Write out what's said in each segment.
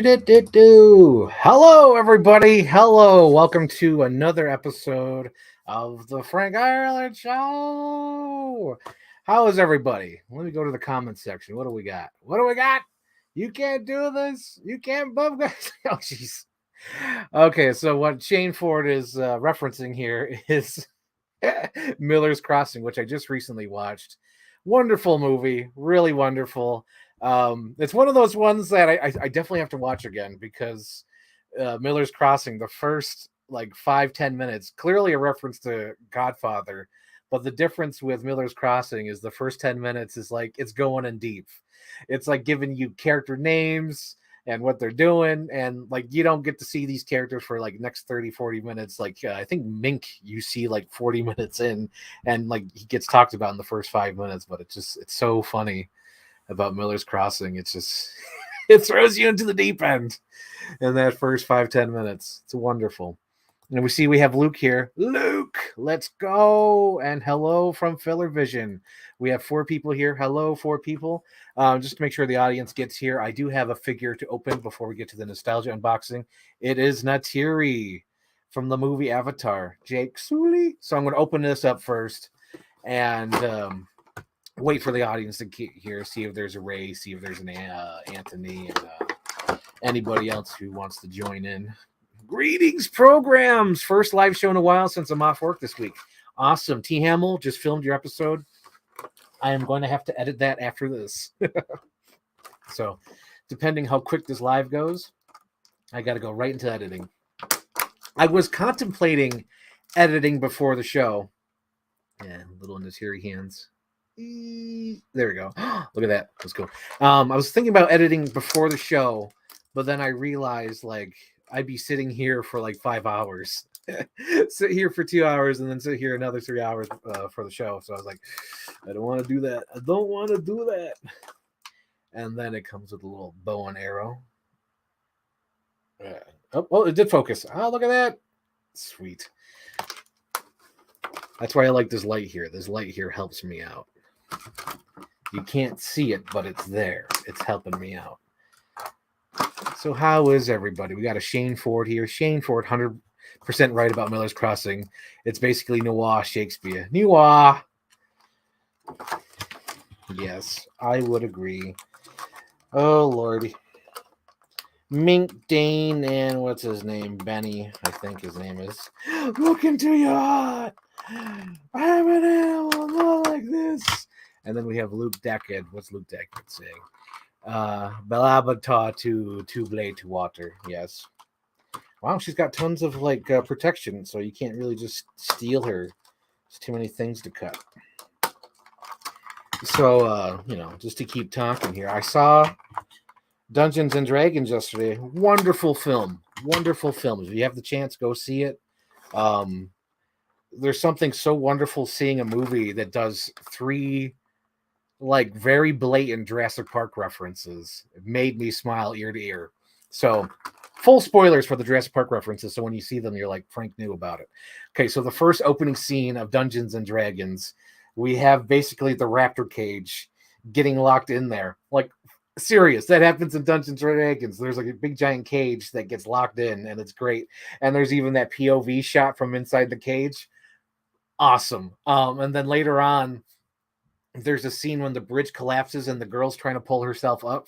Hello, everybody. Hello. Welcome to another episode of the Frank Ireland Show. How is everybody? Let me go to the comments section. What do we got? What do we got? You can't do this. You can't bump guys. Oh, jeez. Okay, so what Shane Ford is referencing here is Miller's Crossing, which I just recently watched. Wonderful movie, really wonderful. It's one of those ones that I definitely have to watch again because Miller's Crossing, the first like 5-10 minutes, clearly a reference to Godfather, but the difference with Miller's Crossing is the first 10 minutes is like it's going in deep. It's like giving you character names and what they're doing, and like you don't get to see these characters for like next 30-40 minutes. Like I think Mink you see like 40 minutes in, and like he gets talked about in the first 5 minutes, but it's so funny about Miller's Crossing. It's just it throws you into the deep end in that first 5-10 minutes. It's wonderful. And we have Luke here. Luke, let's go. And hello from Filler Vision. We have 4 people here. Hello, 4 people. Just to make sure the audience gets here, I do have a figure to open before we get to the nostalgia unboxing. It is Natiri from the movie Avatar, Jake Sully. So I'm going to open this up first and wait for the audience to get here, see if there's a Ray, see if there's an Anthony, and anybody else who wants to join in. Greetings, programs. First live show in a while since I'm off work this week. Awesome. T. Hamill just filmed your episode. I am going to have to edit that after this. So, depending how quick this live goes, I got to go right into editing. I was contemplating editing before the show. Yeah, little in his hairy hands. There we go. Look at that. That's cool. I was thinking about editing before the show, but then I realized like I'd be sitting here for like 5 hours, sit here for 2 hours, and then sit here another 3 hours for the show. So I was like, I don't want to do that. I don't want to do that. And then it comes with a little bow and arrow. Oh, it did focus. Oh, look at that. Sweet. That's why I like this light here. This light here helps me out. You can't see it, but it's there. It's helping me out. So how is everybody? We got a Shane Ford here. Shane Ford, 100% right about Miller's Crossing. It's basically noir Shakespeare. Noir. Yes, I would agree. Oh, Lordy. Mink Dane and what's his name? Benny, I think his name is. Look into your heart. I'm an animal, not like this. And then we have Luke Deckard. What's Luke Deckard saying? Balabatar to blade to water. Yes. Wow, she's got tons of like protection, so you can't really just steal her. There's too many things to cut. So just to keep talking here, I saw Dungeons and Dragons yesterday. Wonderful film. Wonderful film. If you have the chance, go see it. There's something so wonderful seeing a movie that does 3 like very blatant Jurassic Park references. It made me smile ear to ear. So full spoilers for the Jurassic Park references. So when you see them, you're like, Frank knew about it. Okay, so the first opening scene of Dungeons and Dragons, we have basically the raptor cage getting locked in there. Like, serious. That happens in Dungeons and Dragons. There's like a big giant cage that gets locked in, and it's great. And there's even that POV shot from inside the cage. Awesome. And then later on, there's a scene when the bridge collapses and the girl's trying to pull herself up,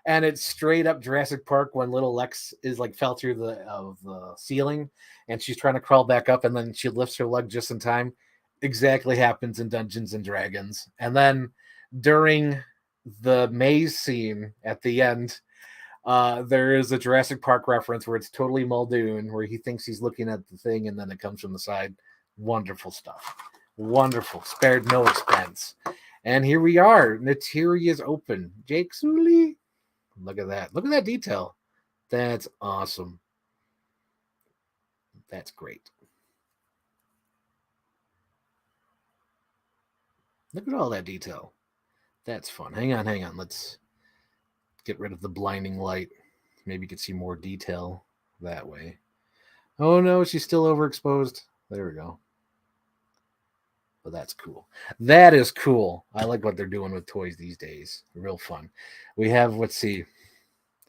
and it's straight up Jurassic Park when little Lex is like fell through the ceiling and she's trying to crawl back up, and then she lifts her leg just in time. Exactly happens in Dungeons and Dragons. And then during the maze scene at the end, there is a Jurassic Park reference where it's totally Muldoon, where he thinks he's looking at the thing and then it comes from the side. Wonderful stuff. Wonderful. Spared no expense. And here we are. Natiri is open. Jake Sully. Look at that. Look at that detail. That's awesome. That's great. Look at all that detail. That's fun. Hang on. Let's get rid of the blinding light. Maybe you can see more detail that way. Oh no, she's still overexposed. There we go. But that's cool. That is cool. I like what they're doing with toys these days. Real fun. We have, let's see.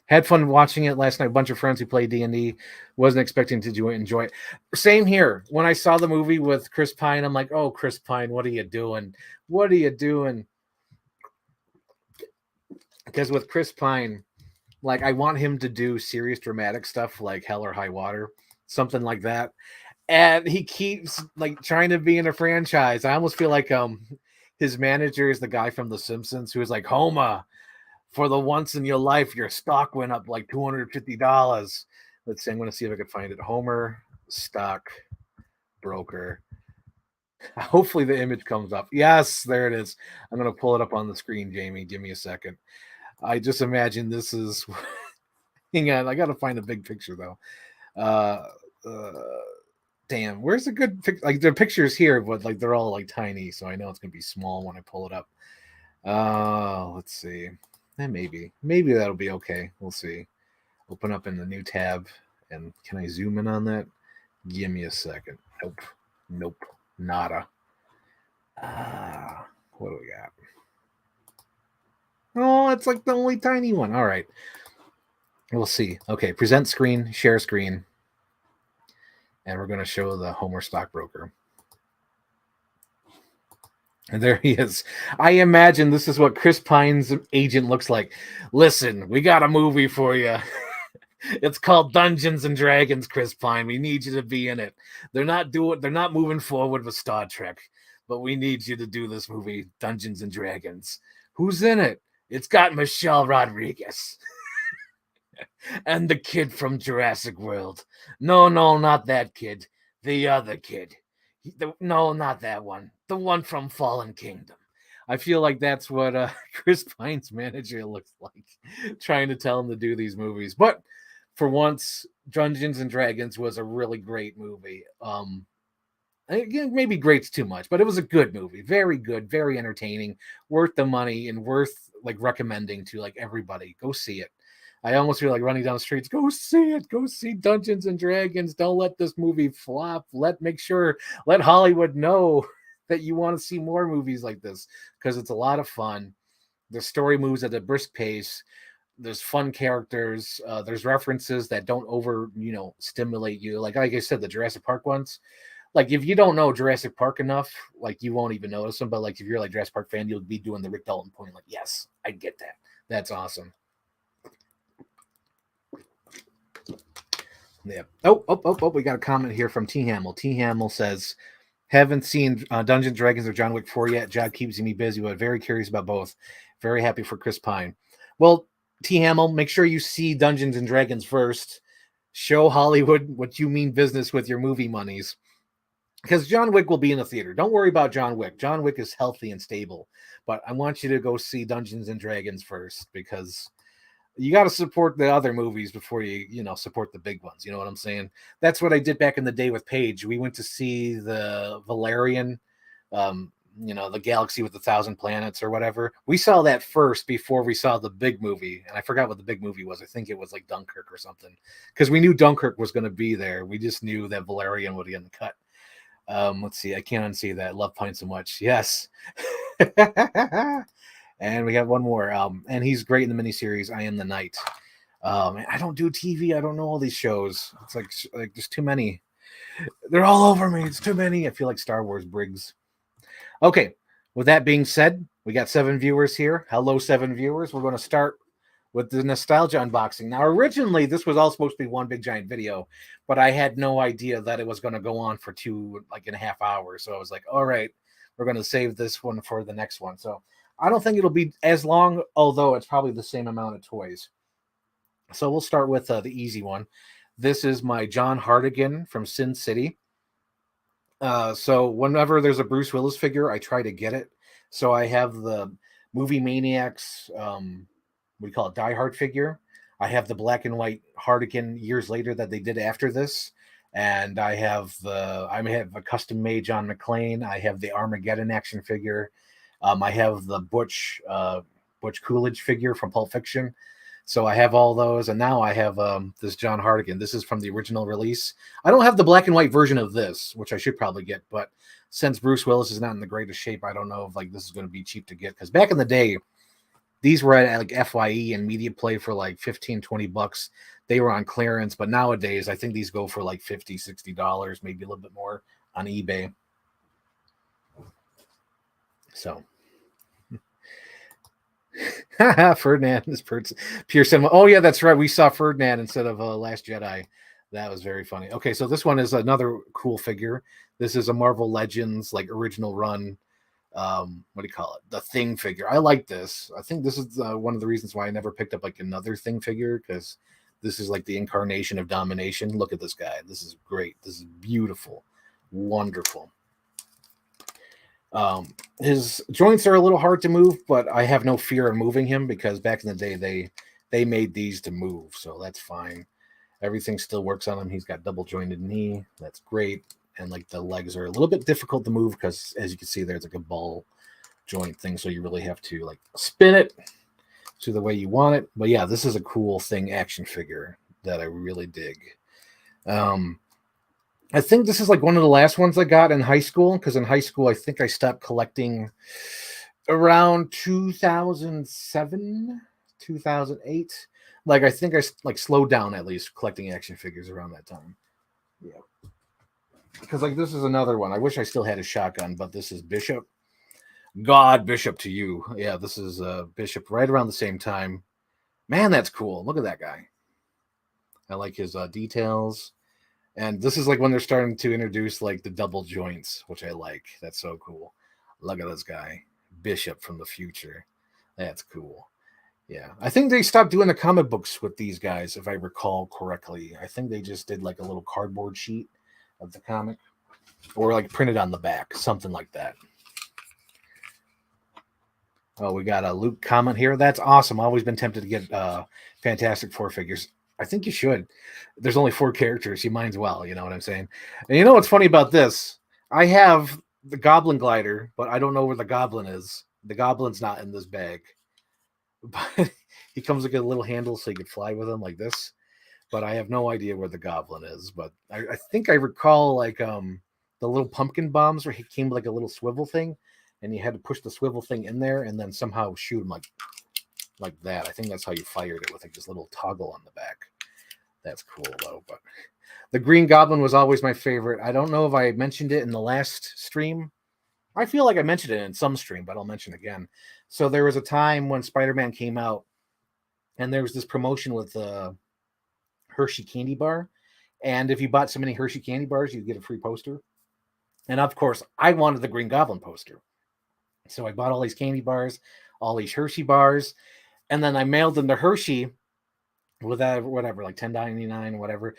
Had fun watching it last night. A bunch of friends who play D&D. Wasn't expecting to enjoy it. Same here. When I saw the movie with Chris Pine, I'm like, oh, Chris Pine, what are you doing? What are you doing? Because with Chris Pine, like I want him to do serious dramatic stuff like Hell or High Water, something like that. And he keeps like trying to be in a franchise. I almost feel like his manager is the guy from The Simpsons who is like, Homer, for the once in your life, your stock went up like $250. Let's see, I'm going to see if I can find it. Homer stock broker. Hopefully the image comes up. Yes, there it is. I'm going to pull it up on the screen, Jamie. Give me a second. I just imagine this is. Hang on, I got to find a big picture though. Damn, where's a good pic? Like the pictures here, but like they're all like tiny, so I know it's gonna be small when I pull it up. Let's see. Maybe that'll be okay. We'll see. Open up in the new tab, and can I zoom in on that? Give me a second. Nope, nada. What do we got? Oh, it's like the only tiny one. All right. We'll see. Okay, present screen, share screen. And we're going to show the Homer stockbroker. And there he is. I imagine this is what Chris Pine's agent looks like. Listen, we got a movie for you. It's called Dungeons and Dragons, Chris Pine. We need you to be in it. They're not moving forward with Star Trek, but we need you to do this movie, Dungeons and Dragons. Who's in it? It's got Michelle Rodriguez. And the kid from Jurassic World. No, not that kid. The other kid. No, not that one. The one from Fallen Kingdom. I feel like that's what Chris Pine's manager looks like, trying to tell him to do these movies. But for once, Dungeons and Dragons was a really great movie. Again, maybe great's too much, but it was a good movie. Very good, very entertaining, worth the money, and worth like recommending to like everybody. Go see it. I almost feel like running down the streets. Go see it. Go see Dungeons and Dragons. Don't let this movie flop. Let Hollywood know that you want to see more movies like this because it's a lot of fun. The story moves at a brisk pace. There's fun characters. There's references that don't stimulate you. Like I said, the Jurassic Park ones. Like if you don't know Jurassic Park enough, like you won't even notice them. But like if you're like Jurassic Park fan, you'll be doing the Rick Dalton point. Like, yes, I get that. That's awesome. Yeah. Oh, we got a comment here from T. Hamill. T. Hamill says, haven't seen Dungeons Dragons or John Wick 4 yet. Job keeps me busy, but very curious about both. Very happy for Chris Pine. Well, T. Hamill, make sure you see Dungeons and Dragons first. Show Hollywood what you mean business with your movie monies. Because John Wick will be in the theater. Don't worry about John Wick. John Wick is healthy and stable. But I want you to go see Dungeons and Dragons first because you got to support the other movies before you support the big ones. You know what I'm saying? That's what I did back in the day with Paige. We went to see the Valerian, the Galaxy with 1,000 Planets or whatever. We saw that first before we saw the big movie. And I forgot what the big movie was. I think it was like Dunkirk or something. Because we knew Dunkirk was going to be there. We just knew that Valerian would get in the cut. Let's see. I can't unsee that. I love Pine so much. Yes. And we got one more. And he's great in the miniseries I Am the Night. I don't do TV. I don't know all these shows. It's like there's too many. They're all over me. It's too many. I feel like Star Wars Briggs. Okay. With that being said, we got 7 viewers here. Hello, 7 viewers. We're going to start with the Nostalgia unboxing. Now, originally, this was all supposed to be one big giant video, but I had no idea that it was going to go on for 2.5 hours. So I was like, all right, we're going to save this one for the next one. So I don't think it'll be as long, although it's probably the same amount of toys. So we'll start with the easy one. This is my John Hardigan from Sin City. So whenever there's a Bruce Willis figure, I try to get it. So I have the Movie Maniacs, we call it Die Hard figure. I have the black and white Hardigan years later that they did after this. And I have a custom made John McClane. I have the Armageddon action figure. I have the Butch Coolidge figure from Pulp Fiction. So I have all those. And now I have this John Hardigan. This is from the original release. I don't have the black and white version of this, which I should probably get. But since Bruce Willis is not in the greatest shape, I don't know if this is going to be cheap to get. Because back in the day, These were at like FYE and Media Play for like 15, $20. They were on clearance, but nowadays I think these go for like $50, $60, maybe a little bit more on eBay. So Ferdinand is pure cinema. Oh yeah, that's right. We saw Ferdinand instead of Last Jedi. That was very funny. Okay, so this one is another cool figure. This is a Marvel Legends like original run. What do you call it? The Thing figure. I like this. I think this is one of the reasons why I never picked up like another Thing figure, because this is like the incarnation of domination. Look at this guy. This is great. This is beautiful, wonderful. His joints are a little hard to move, but I have no fear of moving him because back in the day they made these to move, so that's fine. Everything still works on him. He's got double jointed knee. That's great. And like the legs are a little bit difficult to move because, as you can see, there's like a ball joint thing, so you really have to like spin it to the way you want it. But yeah, this is a cool Thing action figure that I really dig. I think this is like one of the last ones I got in high school, because in high school I think I stopped collecting around 2007, 2008. Like I think I like slowed down at least collecting action figures around that time. Yeah. Because like this is another one. I wish I still had a shotgun, but this is Bishop. God, Bishop to you. Yeah, this is Bishop right around the same time. Man, that's cool. Look at that guy. I like his details. And this is like when they're starting to introduce like the double joints, which I like. That's so cool. Look at this guy. Bishop from the future. That's cool. Yeah. I think they stopped doing the comic books with these guys, if I recall correctly. I think they just did like a little cardboard sheet of the comic, or like printed on the back, something like that. Oh, we got a Luke comment here. That's awesome. I've always been tempted to get Fantastic Four figures. I think you should. There's only 4 characters. You might as well. You know what I'm saying? And you know what's funny about this? I have the Goblin glider, but I don't know where the Goblin is. The Goblin's not in this bag. But he comes with a little handle so you could fly with him like this. But I have no idea where the Goblin is. But I think I recall like the little pumpkin bombs where he came with like a little swivel thing, and you had to push the swivel thing in there and then somehow shoot him like that. I think that's how you fired it, with like this little toggle on the back. That's cool though. But the Green Goblin was always my favorite. I don't know if I mentioned it in the last stream. I feel like I mentioned it in some stream, but I'll mention it again. So there was a time when Spider-Man came out, and there was this promotion with Hershey candy bar. And if you bought so many Hershey candy bars, you'd get a free poster. And of course, I wanted the Green Goblin poster. So I bought all these candy bars, all these Hershey bars, and then I mailed them to Hershey with that, whatever, like $10.99 or whatever.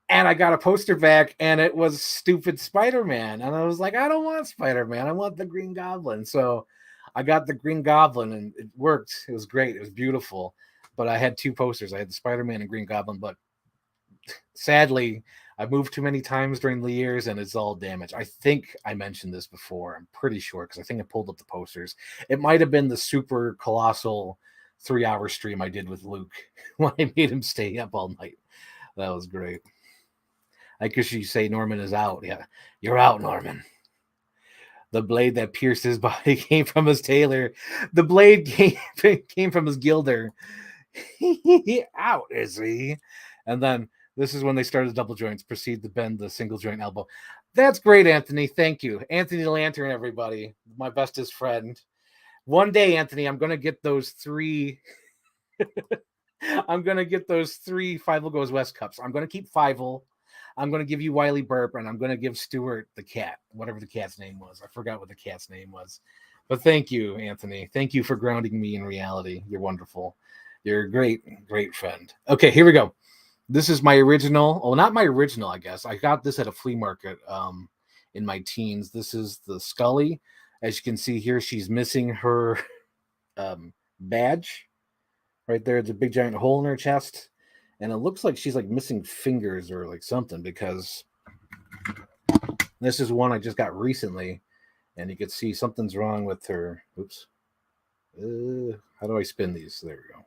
And I got a poster back, and it was stupid Spider-Man. And I was like, I don't want Spider-Man. I want the Green Goblin. So I got the Green Goblin, and it worked. It was great. It was beautiful. But I had 2 posters. I had the Spider-Man and Green Goblin. But sadly, I moved too many times during the years, and it's all damaged. I think I mentioned this before. I'm pretty sure, because I think I pulled up the posters. It might have been the super colossal 3-hour stream I did with Luke when I made him stay up all night. That was great. I guess you say Norman is out. Yeah, you're out, Norman. The blade that pierced his body came from his tailor. The blade came from his gilder. Out, is he? And then this is when they started double joints, proceed to bend the single joint elbow. That's great, Anthony. Thank you. Anthony the Lantern, everybody. My bestest friend. One day, Anthony, I'm going to get those 3... I'm going to get those 3 Fievel Goes West cups. I'm going to keep Fievel. I'm going to give you Wiley Burp, and I'm going to give Stuart the cat, whatever the cat's name was. I forgot what the cat's name was. But thank you, Anthony. Thank you for grounding me in reality. You're wonderful. You're a great, great friend. Okay, here we go. This is my original. Oh, not my original, I guess. I got this at a flea market in my teens. This is the Scully. As you can see here, she's missing her badge. Right there, it's a big giant hole in her chest. And it looks like she's like missing fingers or like something, because this is one I just got recently, and you can see something's wrong with her. Oops. How do I spin these? There we go.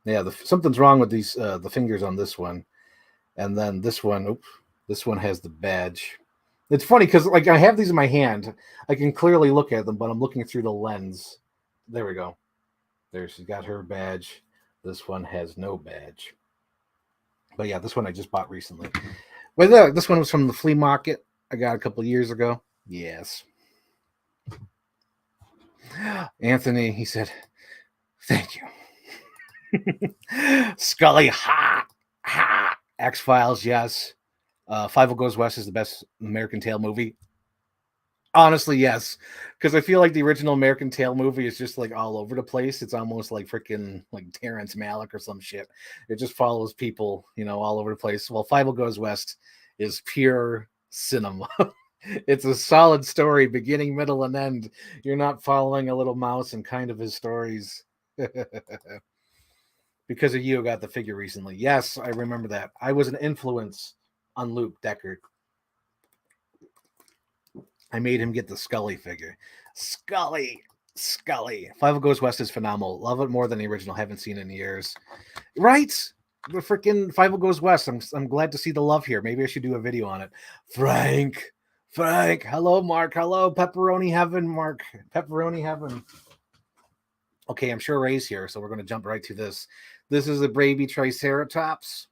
Yeah, something's wrong with these the fingers on this one. And then this one, oops, this one has the badge. It's funny because like I have these in my hand. I can clearly look at them, but I'm looking through the lens. There we go. There, she's got her badge. This one has no badge. But yeah, this one I just bought recently. But look, this one was from the flea market I got a couple years ago. Yes. Anthony, he said, thank you. Scully, ha, ha. X-Files, yes. Five Goes West is the best American Tail movie. Honestly, yes, because I feel like the original American Tail movie is just like all over the place. It's almost like freaking like Terrence Malick or some shit. It just follows people, all over the place. Well, Five Goes West is pure cinema. It's a solid story, beginning, middle, and end. You're not following a little mouse and kind of his stories. Because of you, I got the figure recently. Yes, I remember that. I was an influence on Luke Deckard. I made him get the Scully figure. Scully. Five Goes West is phenomenal. Love it more than the original. Haven't seen it in years. Right? The freaking Five Goes West. I'm glad to see the love here. Maybe I should do a video on it. Frank. Hello, Mark. Hello, Pepperoni Heaven, Mark. Pepperoni Heaven. Okay, I'm sure Ray's here, so we're going to jump right to this. This is a baby Triceratops.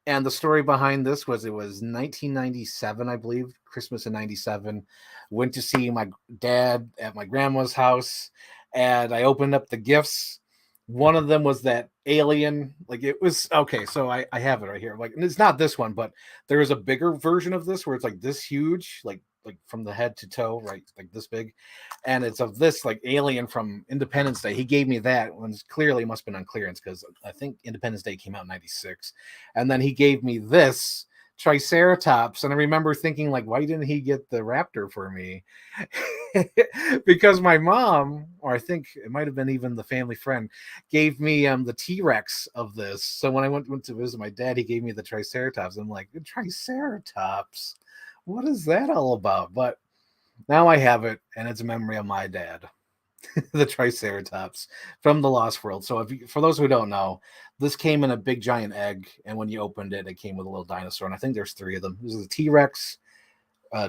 And the story behind this was it was 1997, I believe, Christmas in 97. Went to see my dad at my grandma's house, and I opened up the gifts. One of them was that alien. Like it was okay, so I have it right here. Like, and it's not this one, but there is a bigger version of this where it's like this huge, like from the head to toe, right? Like this big. And it's of this like alien from Independence Day. He gave me that when clearly must have been on clearance because I think Independence Day came out in 96. And then he gave me this Triceratops. And I remember thinking, like, why didn't he get the raptor for me? Because my mom, or I think it might have been even the family friend, gave me the T-Rex of this. So when I went to visit my dad, he gave me the Triceratops. I'm like, Triceratops? What is that all about? But now I have it, and it's a memory of my dad, the Triceratops from the Lost World. So for those who don't know, this came in a big giant egg, and when you opened it, it came with a little dinosaur, and I think there's 3 of them. This is a T-Rex,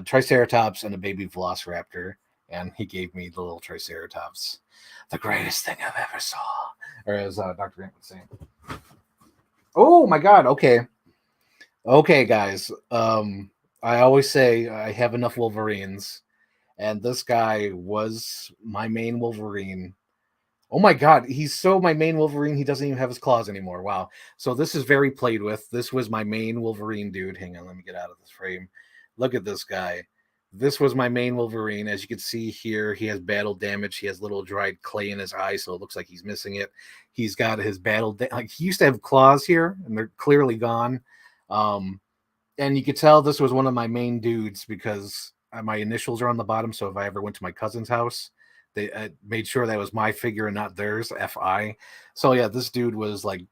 Triceratops, and a baby Velociraptor, and he gave me the little Triceratops. The greatest thing I've ever saw, or as Dr. Grant would say. Oh my God, okay, guys. I always say I have enough Wolverines, and this guy was my main Wolverine. Oh my God, he's so my main Wolverine, he doesn't even have his claws anymore. Wow. So this is very played with. This was my main Wolverine, dude. Hang on, let me get out of this frame. Look at this guy. This was my main Wolverine. As you can see here, he has battle damage. He has little dried clay in his eye, so it looks like he's missing it. He's got his like he used to have claws here, and they're clearly gone. And you could tell this was one of my main dudes because my initials are on the bottom. So if I ever went to my cousin's house, they made sure that was my figure and not theirs, FI. So yeah, this dude was like,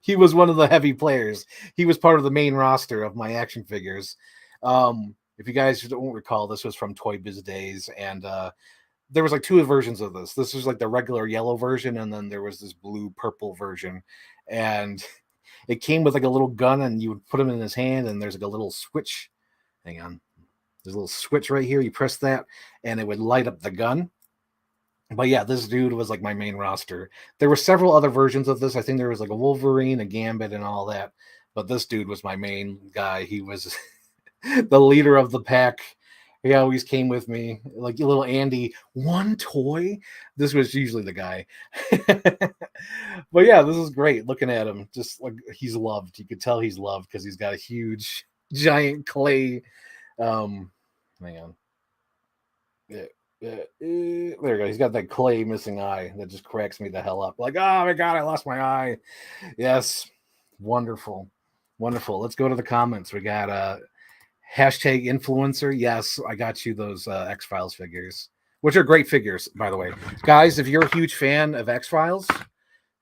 he was one of the heavy players. He was part of the main roster of my action figures. If you guys don't recall, this was from Toy Biz days, and there was like 2 versions of this. This was like the regular yellow version, and then there was this blue purple version, and it came with like a little gun, and you would put him in his hand, and there's like a little switch. Hang on. There's a little switch right here. You press that, and it would light up the gun. But yeah, this dude was like my main roster. There were several other versions of this. I think there was like a Wolverine, a Gambit, and all that. But this dude was my main guy. He was the leader of the pack. He always came with me, like little Andy. One toy. This was usually the guy. But yeah, this is great. Looking at him, just like he's loved. You could tell he's loved because he's got a huge, giant clay. Hang on. There you go. He's got that clay missing eye that just cracks me the hell up. Like, oh my God, I lost my eye. Yes, wonderful. Let's go to the comments. We got hashtag influencer. Yes, I got you those X-Files figures, which are great figures, by the way. Guys, if you're a huge fan of X-Files,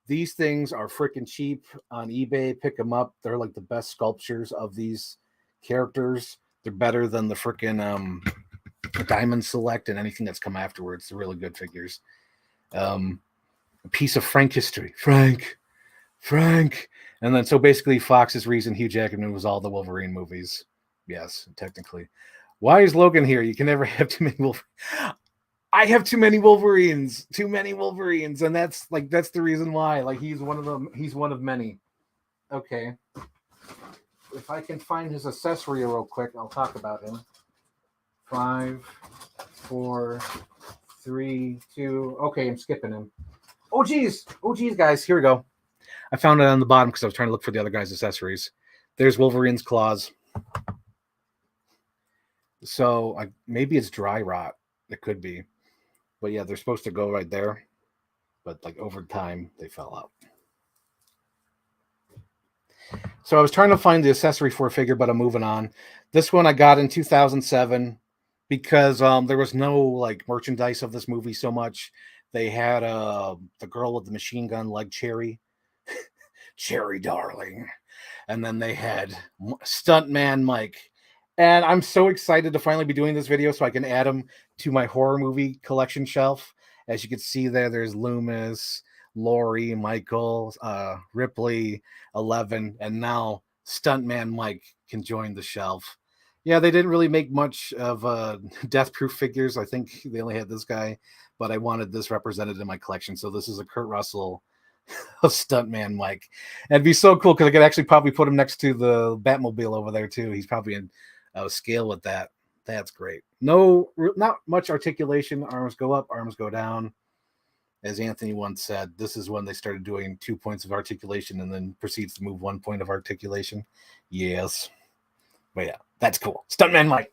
these things are freaking cheap on eBay. Pick them up. They're like the best sculptures of these characters. They're better than the freaking Diamond Select and anything that's come afterwards. They're really good figures. A piece of Frank history. Frank. And then so basically Fox's reason Hugh Jackman was all the Wolverine movies. Yes, technically. Why is Logan here? You can never have too many Wolverine. I have too many Wolverines, and that's the reason why. Like he's one of them. He's one of many. Okay, if I can find his accessory real quick, I'll talk about him. 5, 4, 3, 2. Okay, I'm skipping him. Oh geez, guys, here we go. I found it on the bottom because I was trying to look for the other guy's accessories. There's Wolverine's claws. So maybe it's dry rot. It could be. But yeah, they're supposed to go right there. But like over time, they fell out. So I was trying to find the accessory for a figure, but I'm moving on. This one I got in 2007 because there was no like merchandise of this movie so much. They had the girl with the machine gun leg, Cherry. Cherry darling. And then they had Stuntman Mike. And I'm so excited to finally be doing this video so I can add them to my horror movie collection shelf. As you can see there's Loomis, Laurie, Michael, Ripley, 11, and now Stuntman Mike can join the shelf. Yeah, they didn't really make much of Death Proof figures. I think they only had this guy, but I wanted this represented in my collection. So this is a Kurt Russell of Stuntman Mike. And it'd be so cool because I could actually probably put him next to the Batmobile over there too. He's probably in scale with that. That's great. No, not much articulation. Arms go up, arms go down. As Anthony once said, this is when they started doing 2 points of articulation and then proceeds to move 1 point of articulation. Yes. But yeah, that's cool. Stuntman Mike.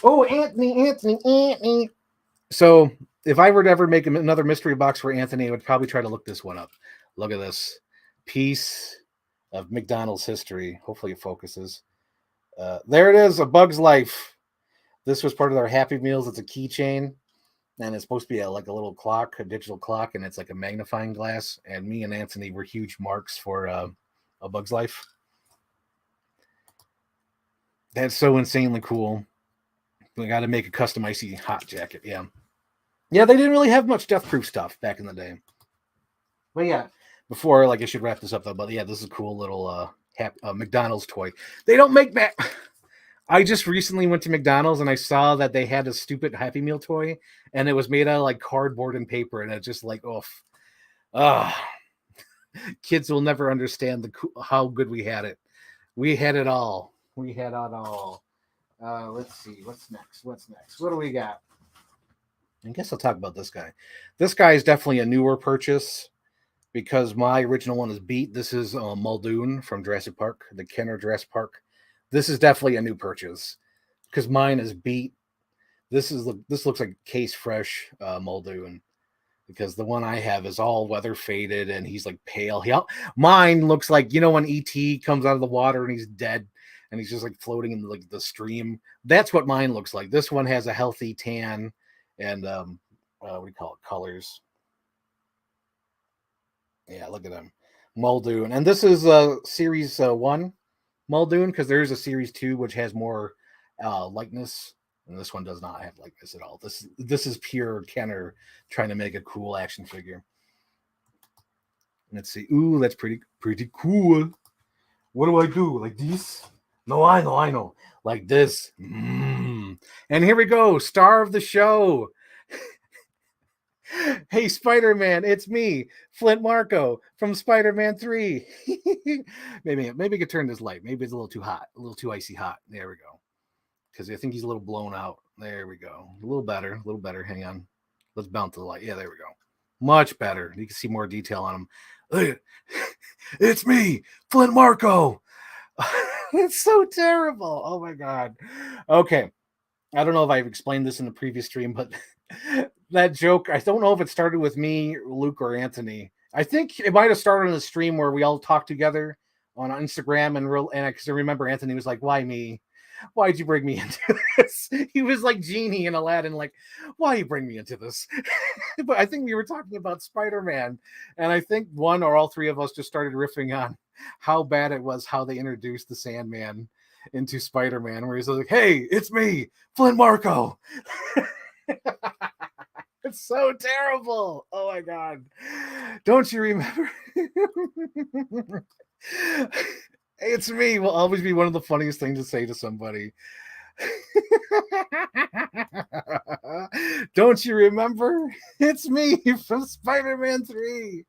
Oh, Anthony. So if I were to ever make another mystery box for Anthony, I would probably try to look this one up. Look at this piece of McDonald's history. Hopefully it focuses. There it is, A Bug's Life. This was part of their Happy Meals. It's a keychain, and it's supposed to be like a little clock, a digital clock, and it's like a magnifying glass. And me and Anthony were huge marks for A Bug's Life. That's so insanely cool. We got to make a custom icy hot jacket. Yeah, they didn't really have much Death Proof stuff back in the day. But yeah, before I should wrap this up though. But yeah, this is a cool little McDonald's toy. They don't make that. I just recently went to McDonald's and I saw that they had a stupid Happy Meal toy, and it was made out of like cardboard and paper, and it's just like, kids will never understand how good we had it. We had it all. We had it all. Let's see. What's next? What do we got? I guess I'll talk about this guy. This guy is definitely a newer purchase because my original one is beat. This is Muldoon from Jurassic Park, the Kenner Jurassic Park. This is definitely a new purchase because mine is beat. This looks like case fresh Muldoon, because the one I have is all weather faded and he's like pale. Mine looks like, when E.T. comes out of the water and he's dead and he's just like floating in like the stream. That's what mine looks like. This one has a healthy tan and what do you call it? Colors. Yeah, look at him. Muldoon. And this is series 1 Muldoon, because there's a series 2 which has more likeness, and this one does not have likeness at all. This is pure Kenner trying to make a cool action figure. Let's see. Ooh, that's pretty cool. What do I do? Like this? No, I know. Like this. And here we go. Star of the show. Hey, Spider-Man, it's me, Flint Marko from Spider-Man 3. maybe I could turn this light. Maybe it's a little too hot, a little too icy hot. There we go. Because I think he's a little blown out. There we go. A little better. Hang on. Let's bounce the light. Yeah, there we go. Much better. You can see more detail on him. It's me, Flint Marko. It's so terrible. Oh, my God. Okay. I don't know if I've explained this in the previous stream, but that joke, I don't know if it started with me, Luke, or Anthony. I think it might have started on the stream where we all talked together on Instagram, and because I remember Anthony was like, "Why me? Why'd you bring me into this?" He was like Genie in Aladdin, like, "Why you bring me into this?" But I think we were talking about Spider-Man, and I think one or all three of us just started riffing on how bad it was how they introduced the Sandman into Spider-Man, where he's like, "Hey, it's me, Flint Marko." It's so terrible. Oh my God. Don't you remember? It's me will always be one of the funniest things to say to somebody. Don't you remember? It's me from Spider-Man 3.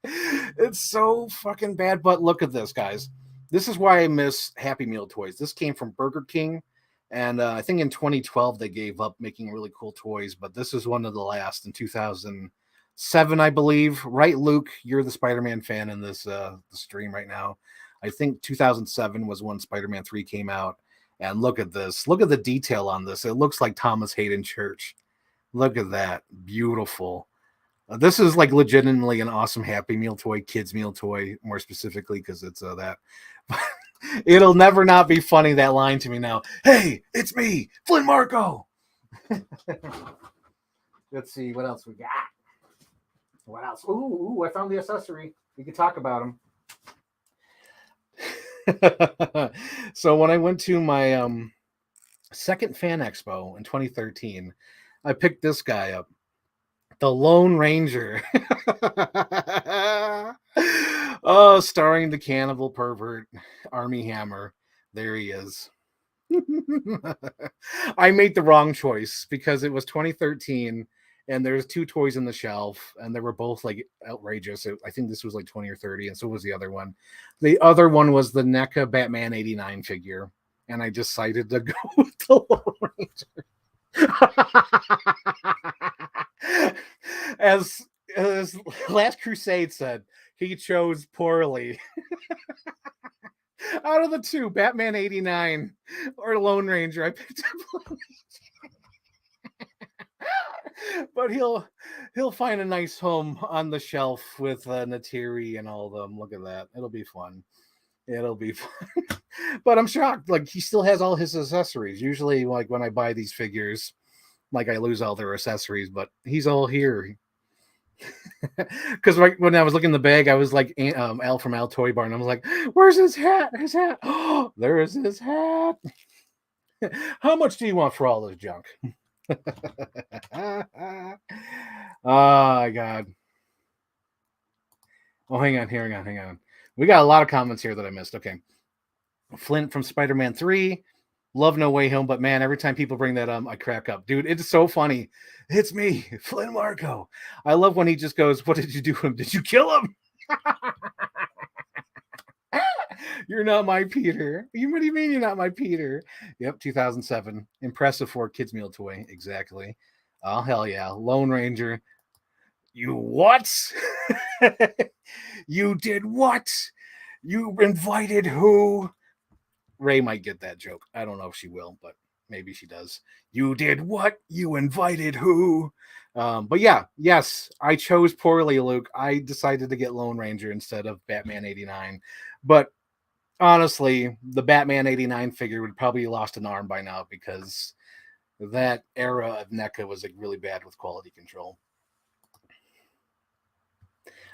It's so fucking bad. But look at this, guys. This is why I miss Happy Meal toys. This came from Burger King. And I think in 2012 they gave up making really cool toys, but this is one of the last in 2007, I believe. Right, Luke? You're the Spider-Man fan in this the stream right now. I think 2007 was when Spider-Man 3 came out. And look at this. Look at the detail on this. It looks like Thomas Hayden Church. Look at that. Beautiful. This is like legitimately an awesome Happy Meal toy, kids meal toy, more specifically because it's that. It'll never not be funny, that line to me now. Hey, it's me, Flynn Marco. Let's see what else we got. What else? Ooh, I found the accessory. We could talk about them. So when I went to my second fan expo in 2013, I picked this guy up. The Lone Ranger. Oh, starring the cannibal pervert, Army Hammer. There he is. I made the wrong choice because it was 2013 and there's two toys in the shelf and they were both like outrageous. I think this was like 20 or 30 and so was the other one. The other one was the NECA Batman 89 figure and I decided to go with the Lone Ranger. As Last Crusade said, he chose poorly. Out of the two, Batman 89 or Lone Ranger, I picked up Lone Ranger. But he'll find a nice home on the shelf with Natiri and all of them. Look at that. It'll be fun. It'll be fun. But I'm shocked. Like, he still has all his accessories. Usually, like, when I buy these figures, like, I lose all their accessories, but he's all here. Because when I was looking in the bag, I was like Al from Al Toy Barn. I was like, "Where's his hat? His hat! Oh, there is his hat." How much do you want for all this junk? Oh God! Oh, hang on. We got a lot of comments here that I missed. Okay, Flint from Spider-Man 3. Love No Way Home, but man, every time people bring that up, I crack up. Dude, it's so funny. It's me, Flynn Marco. I love when he just goes, "What did you do to him? Did you kill him?" You're not my Peter. What do you mean you're not my Peter? Yep, 2007. Impressive for a kids meal toy. Exactly. Oh, hell yeah. Lone Ranger. You what? You did what? You invited who? Ray might get that joke. I don't know if she will, but maybe she does. You did what? You invited who? But yeah, yes, I chose poorly, Luke. I decided to get Lone Ranger instead of Batman 89. But honestly, the Batman 89 figure would probably lost an arm by now because that era of NECA was like really bad with quality control.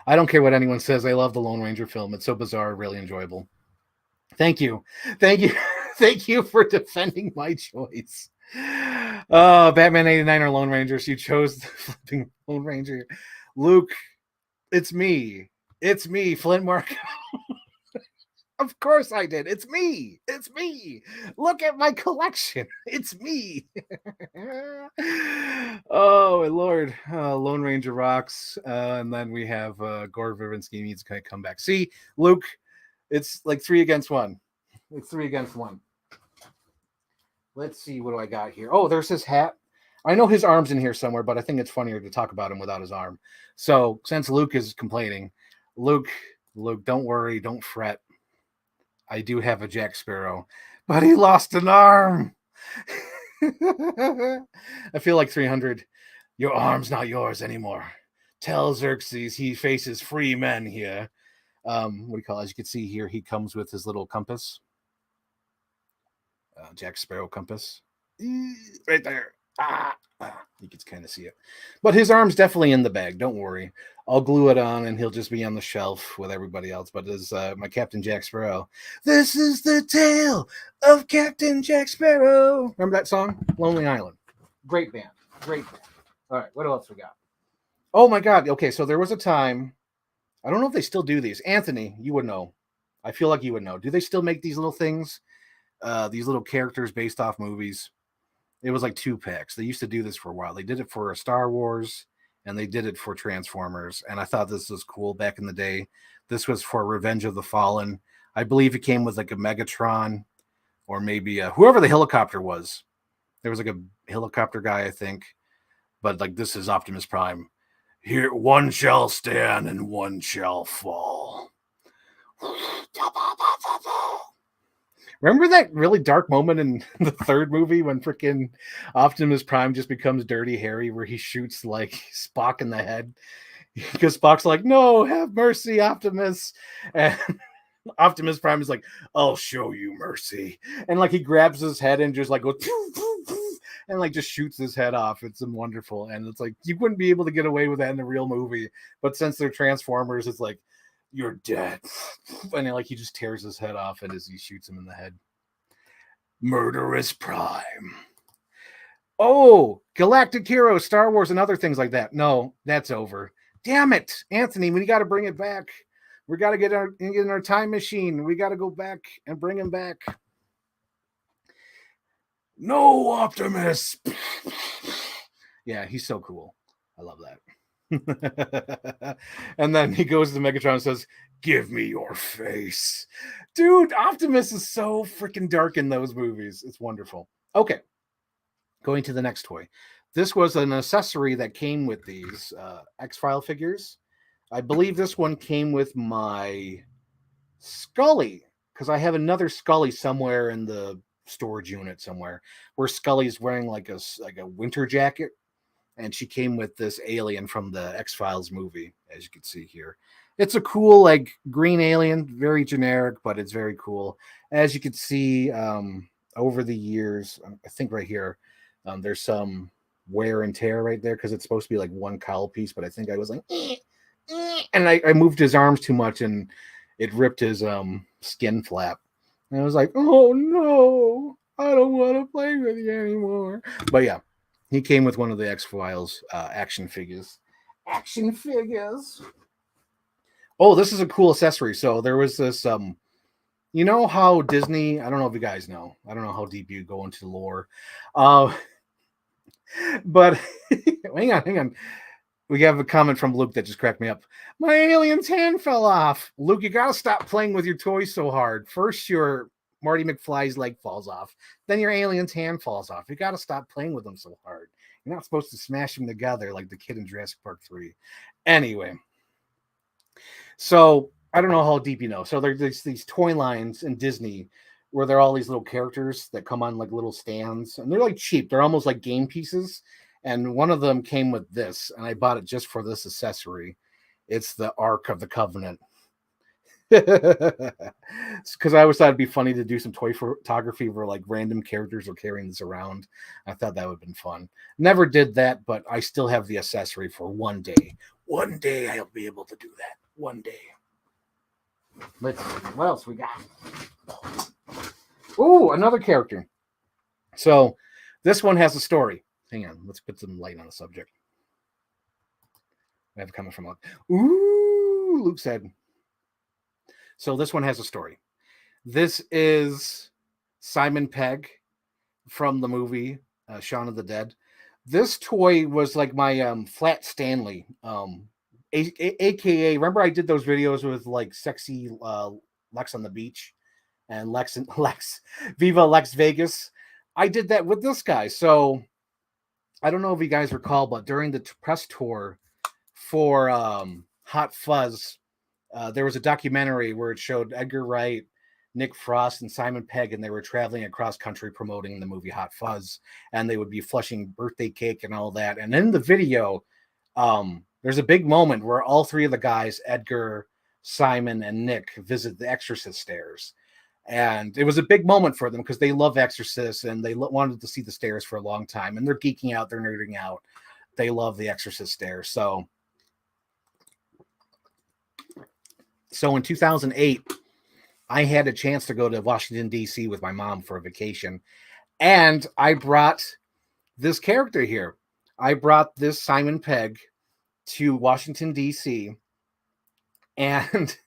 I don't care what anyone says. I love the Lone Ranger film. It's so bizarre, really enjoyable. Thank you. Thank you for defending my choice. Batman 89 or Lone Rangers. You chose the flipping Lone Ranger. Luke, it's me. It's me, Flint Marco. Of course I did. It's me. It's me. Look at my collection. It's me. Oh, my Lord. Lone Ranger rocks. And then we have Gore Verbinski needs to come back. See, Luke, it's like 3 against 1. It's 3 against 1. Let's see. What do I got here? Oh, there's his hat. I know his arm's in here somewhere, but I think it's funnier to talk about him without his arm. So since Luke is complaining, Luke, don't worry. Don't fret. I do have a Jack Sparrow, but he lost an arm. I feel like 300. Your arm's not yours anymore. Tell Xerxes he faces free men here. What do you call it? As you can see here, he comes with his little compass. Jack Sparrow compass. Right there. You can kind of see it. But his arm's definitely in the bag. Don't worry. I'll glue it on and he'll just be on the shelf with everybody else. But as my Captain Jack Sparrow, this is the tale of Captain Jack Sparrow. Remember that song? Lonely Island. Great band. All right, what else we got? Oh my God. Okay, so there was a time, I don't know if they still do these. Anthony, you would know. I feel like you would know. Do they still make these little things? These little characters based off movies? It was like 2 packs. They used to do this for a while. They did it for Star Wars and they did it for Transformers. And I thought this was cool back in the day. This was for Revenge of the Fallen. I believe it came with like a Megatron or maybe whoever the helicopter was. There was like a helicopter guy, I think. But like this is Optimus Prime. Here, one shall stand and one shall fall. Remember that really dark moment in the third movie when freaking Optimus Prime just becomes Dirty Harry, where he shoots like Spock in the head? Because Spock's like, "No, have mercy, Optimus," and Optimus Prime is like, "I'll show you mercy," and like he grabs his head and just like goes, and like just shoots his head off. It's wonderful, and it's like you wouldn't be able to get away with that in the real movie, but since they're Transformers, it's like you're dead, and like he just tears his head off, and as he shoots him in the head. Murderous Prime. Oh, Galactic Heroes, Star Wars, and other things like that. No, that's over. Damn it, Anthony, we got to bring it back. We got to get in our time machine. We got to go back and bring him back. No, Optimus. Yeah, he's so cool. I love that. And then he goes to Megatron and says, "Give me your face." Dude, Optimus is so freaking dark in those movies. It's wonderful. Okay. Going to the next toy. This was an accessory that came with these X-File figures. I believe this one came with my Scully, because I have another Scully somewhere in the storage unit somewhere, where Scully's wearing like a winter jacket. And she came with this alien from the X-Files movie, as you can see here. It's a cool, like, green alien, very generic, but it's very cool. As you can see, over the years, I think right here, there's some wear and tear right there, because it's supposed to be like one cowl piece, but I think I was like, and I moved his arms too much, and it ripped his skin flap. And I was like, oh, no, I don't want to play with you anymore. But yeah. He came with one of the X-Files action figures. Action figures. Oh, this is a cool accessory. So there was this, you know how Disney, I don't know if you guys know. I don't know how deep you go into the lore. But hang on. We have a comment from Luke that just cracked me up. My alien's hand fell off. Luke, you got to stop playing with your toys so hard. First, your Marty McFly's leg falls off. Then your alien's hand falls off. You got to stop playing with them so hard. You're not supposed to smash them together like the kid in Jurassic Park 3. Anyway, so I don't know how deep you know. So there's these toy lines in Disney where there are all these little characters that come on like little stands, and they're like cheap. They're almost like game pieces. And one of them came with this, and I bought it just for this accessory. It's the Ark of the Covenant. Because I always thought it'd be funny to do some toy photography where like random characters are carrying this around. I thought that would have been fun. Never did that, but I still have the accessory for one day. One day I'll be able to do that. One day. Let's see. What else we got? Oh, another character. So this one has a story. Hang on. Let's put some light on the subject. I have a comment from Luke. Ooh, Luke said. So this one has a story. This is Simon Pegg from the movie Shaun of the Dead. This toy was like my Flat Stanley, aka remember I did those videos with like sexy Lex on the beach and Lex Viva Lex Vegas. I did that with this guy. So I don't know if you guys recall, but during the press tour for Hot Fuzz, there was a documentary where it showed Edgar Wright, Nick Frost, and Simon Pegg, and they were traveling across country promoting the movie Hot Fuzz, and they would be flushing birthday cake and all that. And in the video, there's a big moment where all three of the guys, Edgar, Simon, and Nick, visit the Exorcist stairs. And it was a big moment for them because they love Exorcist and they wanted to see the stairs for a long time. And they're geeking out, they're nerding out. They love the Exorcist stairs. So in 2008, I had a chance to go to Washington, D.C. with my mom for a vacation. And I brought this character here. I brought this Simon Pegg to Washington, D.C. And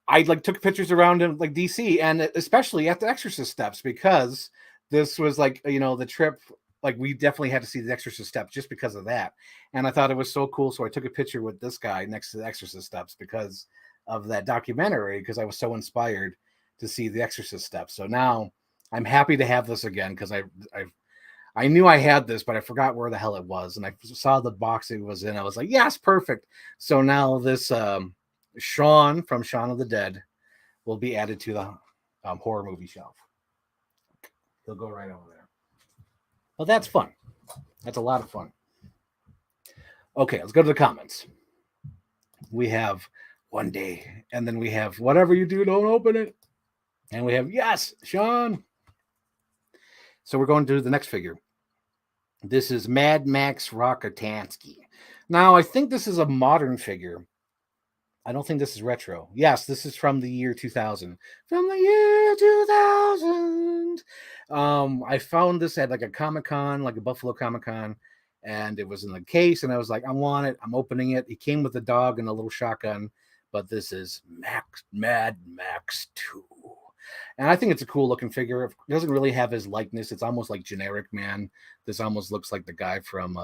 I like took pictures around in like DC and especially at the Exorcist steps because this was like, the trip. Like we definitely had to see the Exorcist steps just because of that, and I thought it was so cool. So I took a picture with this guy next to the Exorcist steps because of that documentary. Because I was so inspired to see the Exorcist steps. So now I'm happy to have this again because I knew I had this, but I forgot where the hell it was, and I saw the box it was in. I was like, yes, perfect. So now this Shaun from Shaun of the Dead will be added to the horror movie shelf. He'll go right over there. Well, that's fun. That's a lot of fun. Okay, let's go to the comments. We have one day, and then we have whatever you do, don't open it. And we have, yes, Sean. So we're going to do the next figure. This is Mad Max Rockatansky. Now, I think this is a modern figure. I don't think this is retro. Yes, this is from the year 2000. From the year 2000. I found this at like a Comic-Con, like a Buffalo Comic-Con, and it was in the case, and I was like, I want it. I'm opening it. He came with a dog and a little shotgun, but this is Mad Max 2. And I think it's a cool looking figure. It doesn't really have his likeness. It's almost like generic man. This almost looks like the guy from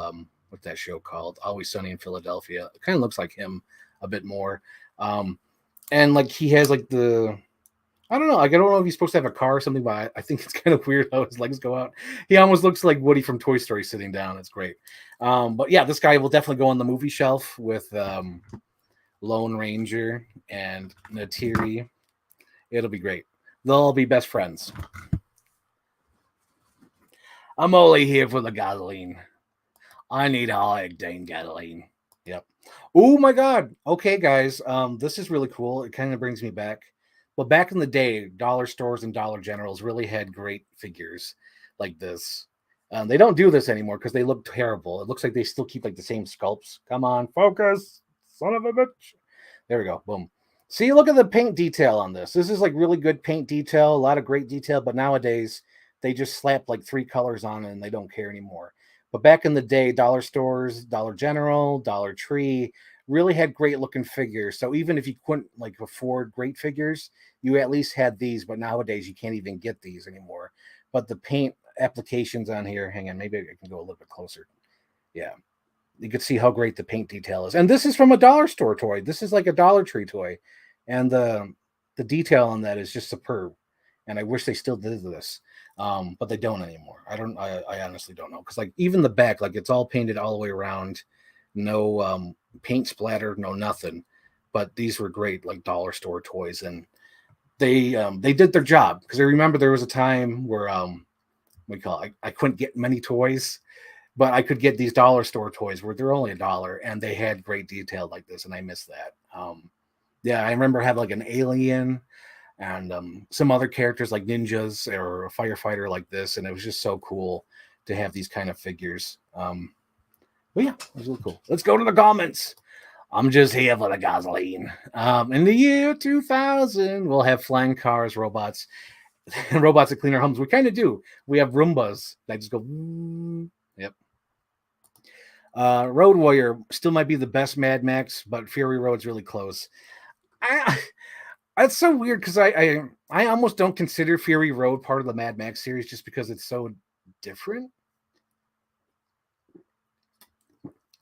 what's that show called? Always Sunny in Philadelphia. It kind of looks like him a bit more. And like he has like I don't know. Like I don't know if he's supposed to have a car or something, but I think it's kind of weird how his legs go out. He almost looks like Woody from Toy Story sitting down. It's great. But yeah, this guy will definitely go on the movie shelf with Lone Ranger and Natiri. It'll be great. They'll all be best friends. I'm only here for the gasoline. I need high-octane gasoline. Yep. Oh my God. Okay, guys. This is really cool. It kind of brings me back. Well, back in the day, dollar stores and Dollar Generals really had great figures like this. They don't do this anymore because they look terrible. It looks like they still keep like the same sculpts. Come on, focus, son of a bitch. There we go. Boom. See, look at the paint detail on this. This is like really good paint detail, a lot of great detail, but nowadays they just slap like 3 colors on it and they don't care anymore. But back in the day, dollar stores, Dollar General, Dollar Tree really had great looking figures. So even if you couldn't like afford great figures, you at least had these. But nowadays you can't even get these anymore. But the paint applications on here, hang on, maybe I can go a little bit closer. Yeah. You can see how great the paint detail is. And this is from a dollar store toy. This is like a Dollar Tree toy. And the detail on that is just superb. And I wish they still did this. But they don't anymore. I honestly don't know. Because like even the back, like it's all painted all the way around. No paint splatter, no nothing. But these were great, like dollar store toys. And they did their job. Because I remember there was a time where I couldn't get many toys. But I could get these dollar store toys where they're only $1 and they had great detail like this, and I miss that. Yeah, I remember having like an alien and some other characters like ninjas or a firefighter like this, and it was just so cool to have these kind of figures. But yeah, it was really cool. Let's go to the comments. I'm just here for the gasoline. In the year 2000, we'll have flying cars, robots, and robots that clean our homes. We kind of do. We have Roombas that just go. Yep. Road Warrior still might be the best Mad Max, but Fury Road's really close. That's so weird because I almost don't consider Fury Road part of the Mad Max series just because it's so different.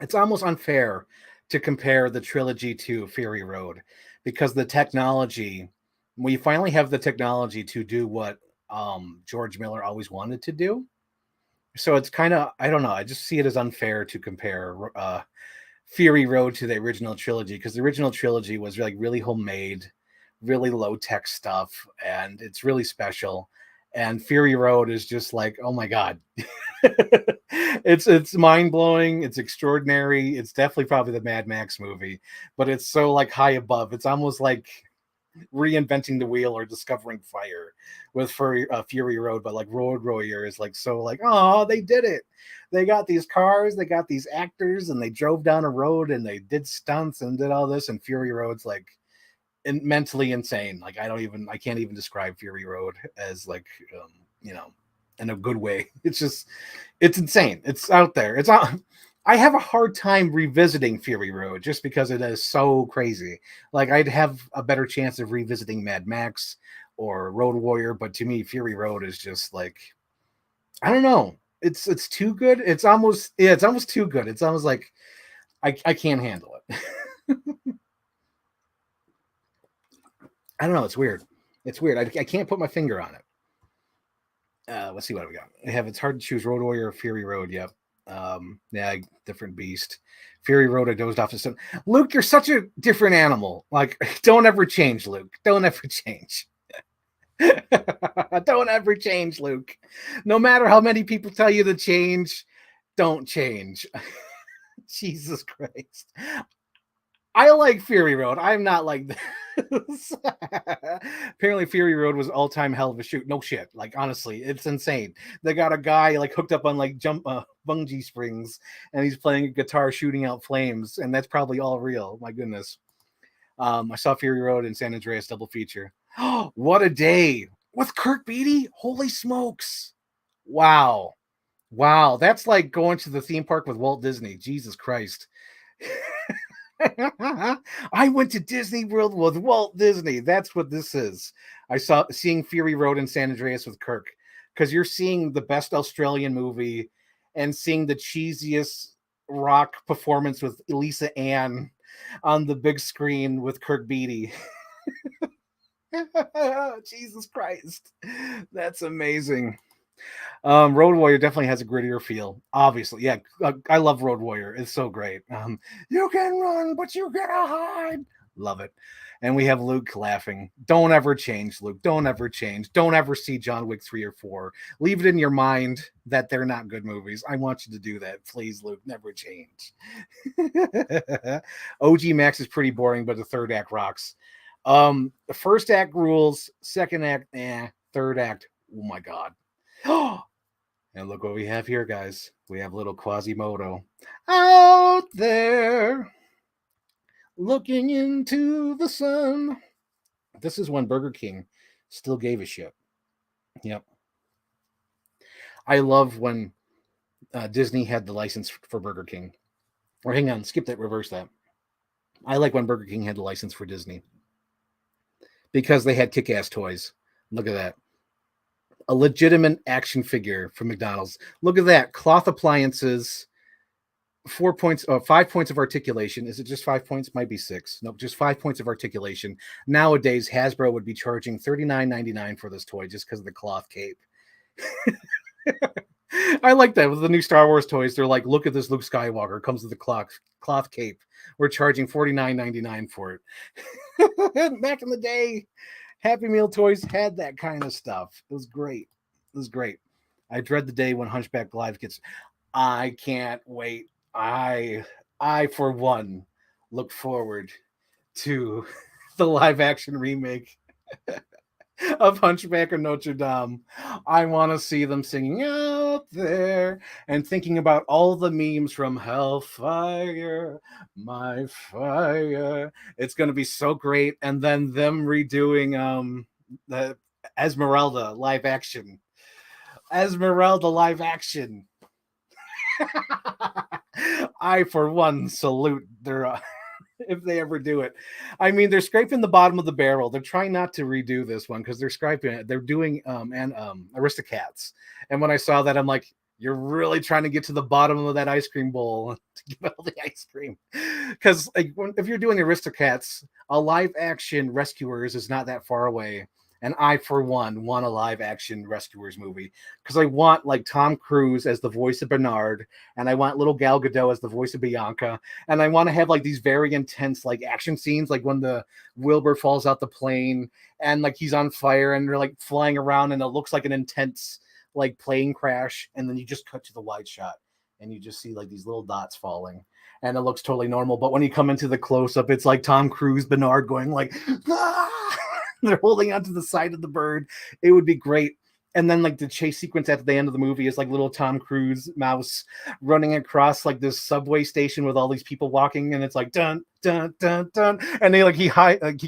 It's almost unfair to compare the trilogy to Fury Road because the technology, we finally have the technology to do what George Miller always wanted to do. So it's kind of, I don't know. I just see it as unfair to compare Fury Road to the original trilogy because the original trilogy was like really homemade, really low tech stuff, and it's really special. And Fury Road is just like, oh my God. It's mind blowing. It's extraordinary. It's definitely probably the Mad Max movie, but it's so like high above. It's almost like reinventing the wheel or discovering fire with Fury Road, but like Road Warrior is like so like, oh, they did it. They got these cars, they got these actors, and they drove down a road and they did stunts and did all this. And Fury Road's like mentally insane. Like I can't even describe Fury Road as like in a good way. It's insane. It's out there. I have a hard time revisiting Fury Road just because it is so crazy. Like I'd have a better chance of revisiting Mad Max or Road Warrior, but to me, Fury Road is just like I don't know. It's too good. It's almost too good. It's almost like I can't handle it. I don't know. It's weird. It's weird. I can't put my finger on it. Let's see what we got. I have It's hard to choose Road Warrior or Fury Road. Yep. Yeah, different beast. Fury Road, I dozed off to some. Luke, you're such a different animal. Like, don't ever change, Luke. Don't ever change. Don't ever change, Luke. No matter how many people tell you to change, don't change. Jesus Christ. I like Fury Road. I'm not like this. Apparently, Fury Road was all-time hell of a shoot. No shit. Like, honestly, it's insane. They got a guy like hooked up on like bungee springs, and he's playing a guitar, shooting out flames, and that's probably all real. My goodness. I saw Fury Road and San Andreas double feature. Oh, what a day with Kirk Beatty! Holy smokes! Wow, wow. That's like going to the theme park with Walt Disney. Jesus Christ. I went to Disney World with Walt Disney. That's what this is. I saw seeing Fury Road in San Andreas with Kirk, because you're seeing the best Australian movie and seeing the cheesiest rock performance with Elisa Ann on the big screen with Kirk Beatty. Jesus Christ. That's amazing. Road Warrior definitely has a grittier feel. Obviously, yeah. I love Road Warrior. It's so great. You can run, but you gotta hide. Love it. And we have Luke laughing. Don't ever change, Luke. Don't ever change. Don't ever see John Wick 3 or 4. Leave it in your mind that they're not good movies. I want you to do that. Please, Luke, never change. OG Max is pretty boring, but the third act rocks. The first act rules, second act, third act, oh my god. And look what we have here, guys. We have little Quasimodo out there looking into the sun. This is when Burger King still gave a shit. Yep. I love when Disney had the license for Burger King. Or hang on, skip that, reverse that. I like when Burger King had the license for Disney, because they had kick-ass toys. Look at that. A legitimate action figure from McDonald's. Look at that. Cloth appliances, 5 points of articulation. Is it just 5 points? Might be 6. Nope, just 5 points of articulation. Nowadays, Hasbro would be charging $39.99 for this toy just because of the cloth cape. I like that. With the new Star Wars toys, they're like, look at this Luke Skywalker. Comes with the cloth cape. We're charging $49.99 for it. Back in the day, Happy Meal toys had that kind of stuff. It was great. It was great. I dread the day when Hunchback Live gets. I can't wait. I for one look forward to the live action remake of Hunchback of Notre Dame. I want to see them singing out there and thinking about all the memes from Hellfire, My Fire. It's going to be so great. And then them redoing the Esmeralda live action. Esmeralda live action. I, for one, salute their if they ever do it. I mean, they're scraping the bottom of the barrel. They're trying not to redo this one because they're scraping it. They're doing Aristocats. And when I saw that, I'm like, you're really trying to get to the bottom of that ice cream bowl to give all the ice cream. Because like, if you're doing Aristocats, a live action Rescuers is not that far away. And I, for one, want a live action Rescuers movie because I want like Tom Cruise as the voice of Bernard, and I want little Gal Gadot as the voice of Bianca, and I want to have like these very intense like action scenes, like when the Wilbur falls out the plane and like he's on fire and they're like flying around and it looks like an intense like plane crash, and then you just cut to the wide shot and you just see like these little dots falling. And it looks totally normal, but when you come into the close-up, it's like Tom Cruise, Bernard going like, ah! They're holding onto the side of the bird. It would be great. And then like the chase sequence at the end of the movie is like little Tom Cruise mouse running across like this subway station with all these people walking, and it's like dun dun dun dun, and they like he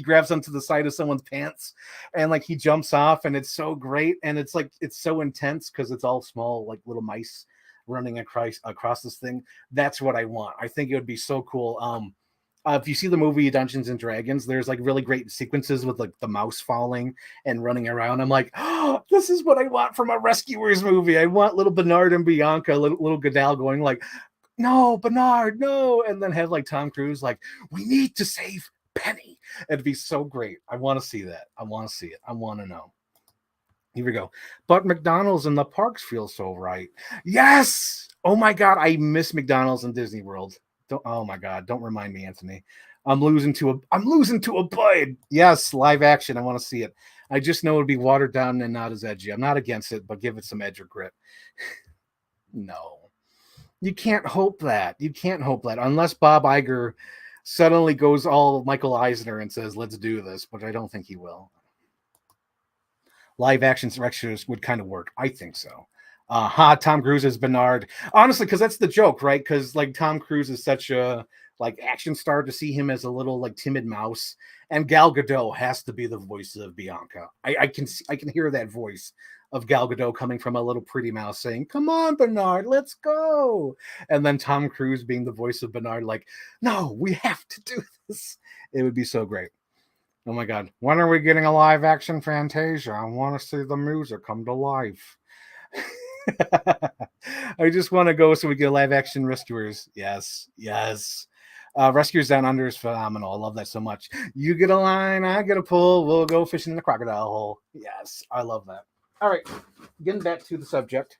grabs onto the side of someone's pants, and like he jumps off, and it's so great, and it's like it's so intense because it's all small like little mice running across this thing. That's what I want. I think it would be so cool. If you see the movie Dungeons and Dragons, there's like really great sequences with like the mouse falling and running around. I'm like, oh, this is what I want from a Rescuers movie. I want little Bernard and Bianca, little Goodell going like, no, Bernard, no, and then have like Tom Cruise like, we need to save Penny. It'd be so great. I want to see that. I want to see it. I want to know. Here we go. But McDonald's in the parks feel so right. Yes. Oh my God, I miss McDonald's in Disney World. Oh my God, don't remind me, Anthony. I'm losing to a bud. Yes, live action. I want to see it. I just know it'd be watered down and not as edgy. I'm not against it, but give it some edge or grit. No. You can't hope that. You can't hope that unless Bob Iger suddenly goes all Michael Eisner and says, let's do this, but I don't think he will. Live action directors would kind of work. I think so. Tom Cruise as Bernard. Honestly, because that's the joke, right? Because like Tom Cruise is such a like action star, to see him as a little like timid mouse, and Gal Gadot has to be the voice of Bianca. I can hear that voice of Gal Gadot coming from a little pretty mouse saying, "Come on, Bernard, let's go," and then Tom Cruise being the voice of Bernard, like, "No, we have to do this." It would be so great. Oh my God. When are we getting a live action Fantasia? I want to see the music come to life. I just want to go so we get live action Rescuers. Yes. Yes. Rescuers Down Under is phenomenal. I love that so much. You get a line, I get a pull. We'll go fishing in the crocodile hole. Yes. I love that. All right. Getting back to the subject.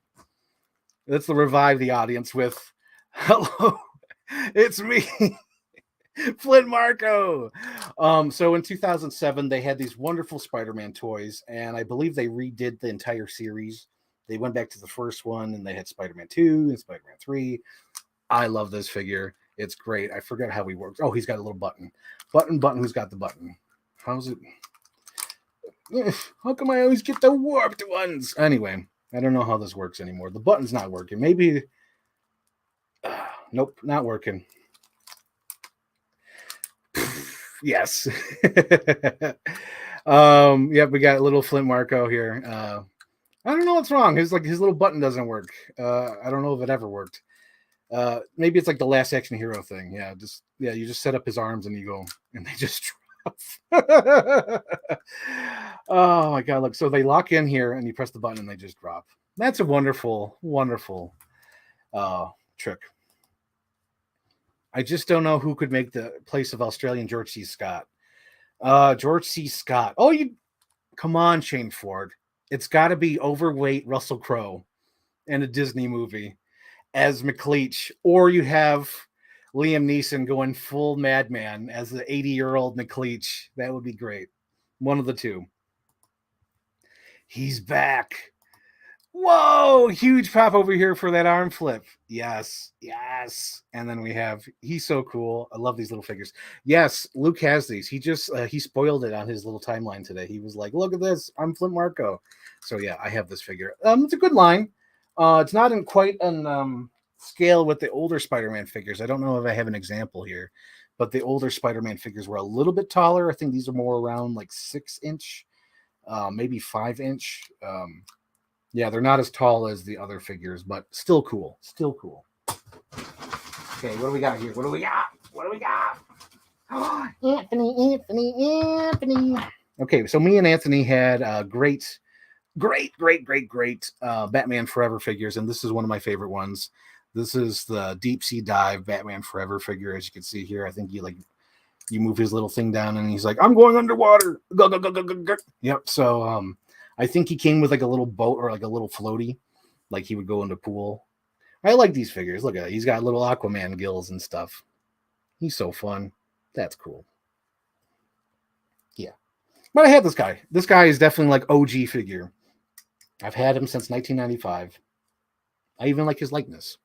Let's revive the audience with hello. It's me. Flint Marco. So in 2007, they had these wonderful Spider-Man toys, and I believe they redid the entire series. They went back to the first one, and they had Spider-Man 2 and Spider-Man 3. I love this figure. It's great. I forget how he works. Oh, he's got a little button. Button. Who's got the button? How's it? How come I always get the warped ones? Anyway, I don't know how this works anymore. The button's not working. Maybe. Nope, not working. Yes. Yeah, we got a little Flint Marco here. I don't know what's wrong. His little button doesn't work. I don't know if it ever worked. Maybe it's like the Last Action Hero thing. Yeah, you just set up his arms and you go and they just drop. Oh my God, look, so they lock in here and you press the button and they just drop. That's a wonderful, wonderful trick. I just don't know who could make the place of Australian George C. Scott. George C. Scott. Oh, come on, Shane Ford. It's got to be overweight Russell Crowe in a Disney movie as McLeach, or you have Liam Neeson going full madman as the 80-year-old McLeach. That would be great. One of the two. He's back. Whoa, huge pop over here for that arm flip. Yes. And then we have, he's so cool. I love these little figures. Yes, Luke has these. He spoiled it on his little timeline today. He was like, look at this, I'm Flint Marco. So yeah, I have this figure. It's a good line. It's not in quite an scale with the older Spider-Man figures. I don't know if I have an example here, but the older Spider-Man figures were a little bit taller. I think these are more around like 6-inch, maybe 5-inch. Yeah, they're not as tall as the other figures, but still cool. Okay, what do we got here? What do we got? Oh, Anthony. Okay, so me and Anthony had great Batman Forever figures, and this is one of my favorite ones. This is the Deep Sea Dive Batman Forever figure, as you can see here. I think you move his little thing down, and he's like, I'm going underwater. Go. Yep, so I think he came with like a little boat or like a little floaty, like he would go in the pool. I like these figures. Look at that. He's got little Aquaman gills and stuff. He's so fun. That's cool. Yeah. But I had this guy. This guy is definitely like OG figure. I've had him since 1995. I even like his likeness.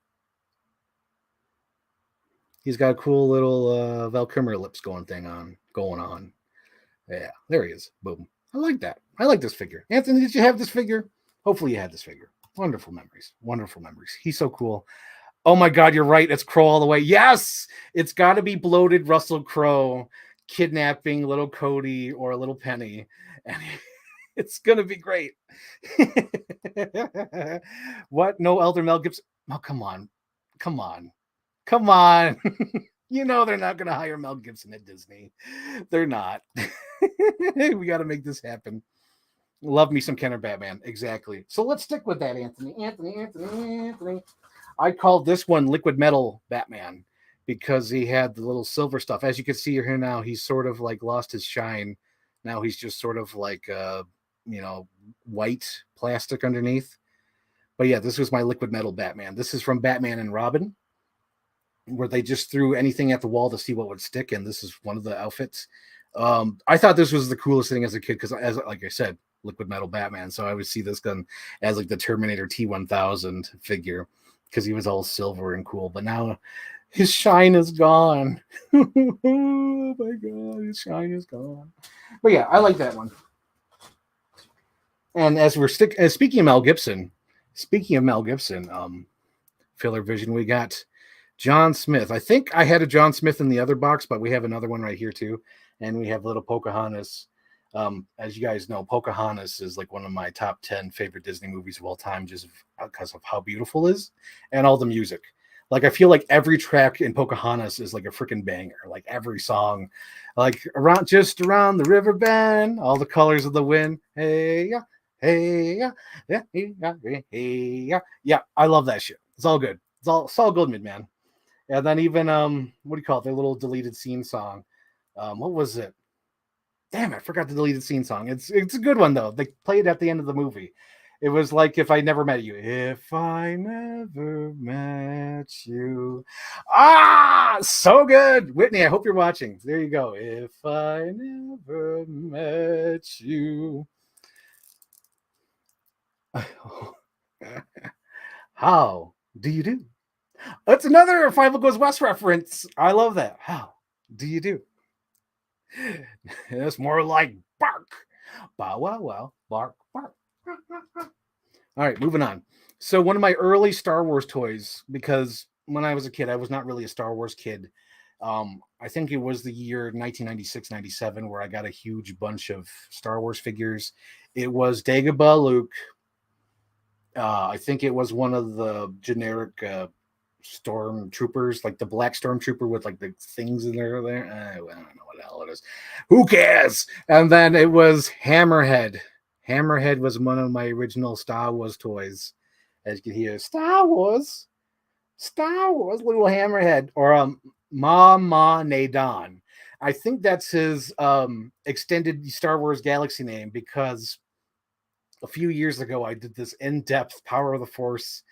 He's got a cool little Val Kilmer lips going on. Yeah, there he is. Boom. I like that. I like this figure. Anthony, did you have this figure? Hopefully you had this figure. Wonderful memories. He's so cool. Oh my God, you're right. It's Crow all the way. Yes, it's got to be bloated Russell Crowe kidnapping little Cody or little Penny. And it's going to be great. What? No Elder Mel Gibson? Oh, come on. You know they're not going to hire Mel Gibson at Disney. They're not. We got to make this happen. Love me some Kenner Batman. Exactly. So let's stick with that, Anthony. Anthony. I called this one Liquid Metal Batman because he had the little silver stuff. As you can see here now, he's sort of like lost his shine. Now he's just sort of like, white plastic underneath. But yeah, this was my Liquid Metal Batman. This is from Batman and Robin, where they just threw anything at the wall to see what would stick, and this is one of the outfits. I thought this was the coolest thing as a kid because, as like I said, Liquid Metal Batman. So I would see this gun as like the Terminator T-1000 figure because he was all silver and cool. But now his shine is gone. Oh my god, his shine is gone. But yeah, I like that one. And as we're speaking of Mel Gibson, filler vision, we got John Smith. I think I had a John Smith in the other box, but we have another one right here too. And we have little Pocahontas. As you guys know, Pocahontas is like one of my top 10 favorite Disney movies of all time, just because of how beautiful it is and all the music. Like, I feel like every track in Pocahontas is like a freaking banger. Like every song, like just around the river bend, all the colors of the wind. Hey, yeah, hey, yeah, yeah, hey, yeah. Yeah, I love that shit. It's all good. It's all good, man. And then even what do you call it? The little deleted scene song. What was it? Damn, I forgot the deleted scene song. It's a good one though. They play it at the end of the movie. It was like If I Never Met You. If I never met you. Ah, so good. Whitney, I hope you're watching. There you go. If I never met you. How do you do? That's another Five Goes West reference. I love that. How do you do? It's more like bark. Bow wow wow. Bark, bark. All right, moving on. So one of my early Star Wars toys, because when I was a kid, I was not really a Star Wars kid. I think it was the year 1996, 97, where I got a huge bunch of Star Wars figures. It was Dagobah Luke. I think it was one of the generic stormtroopers, like the black stormtrooper with like the things in there. I don't know what the hell it is. Who cares? And then it was Hammerhead. Hammerhead was one of my original Star Wars toys. As you can hear, Star Wars, little Hammerhead, or Ma Nadon. I think that's his extended Star Wars Galaxy name, because a few years ago I did this in-depth Power of the Force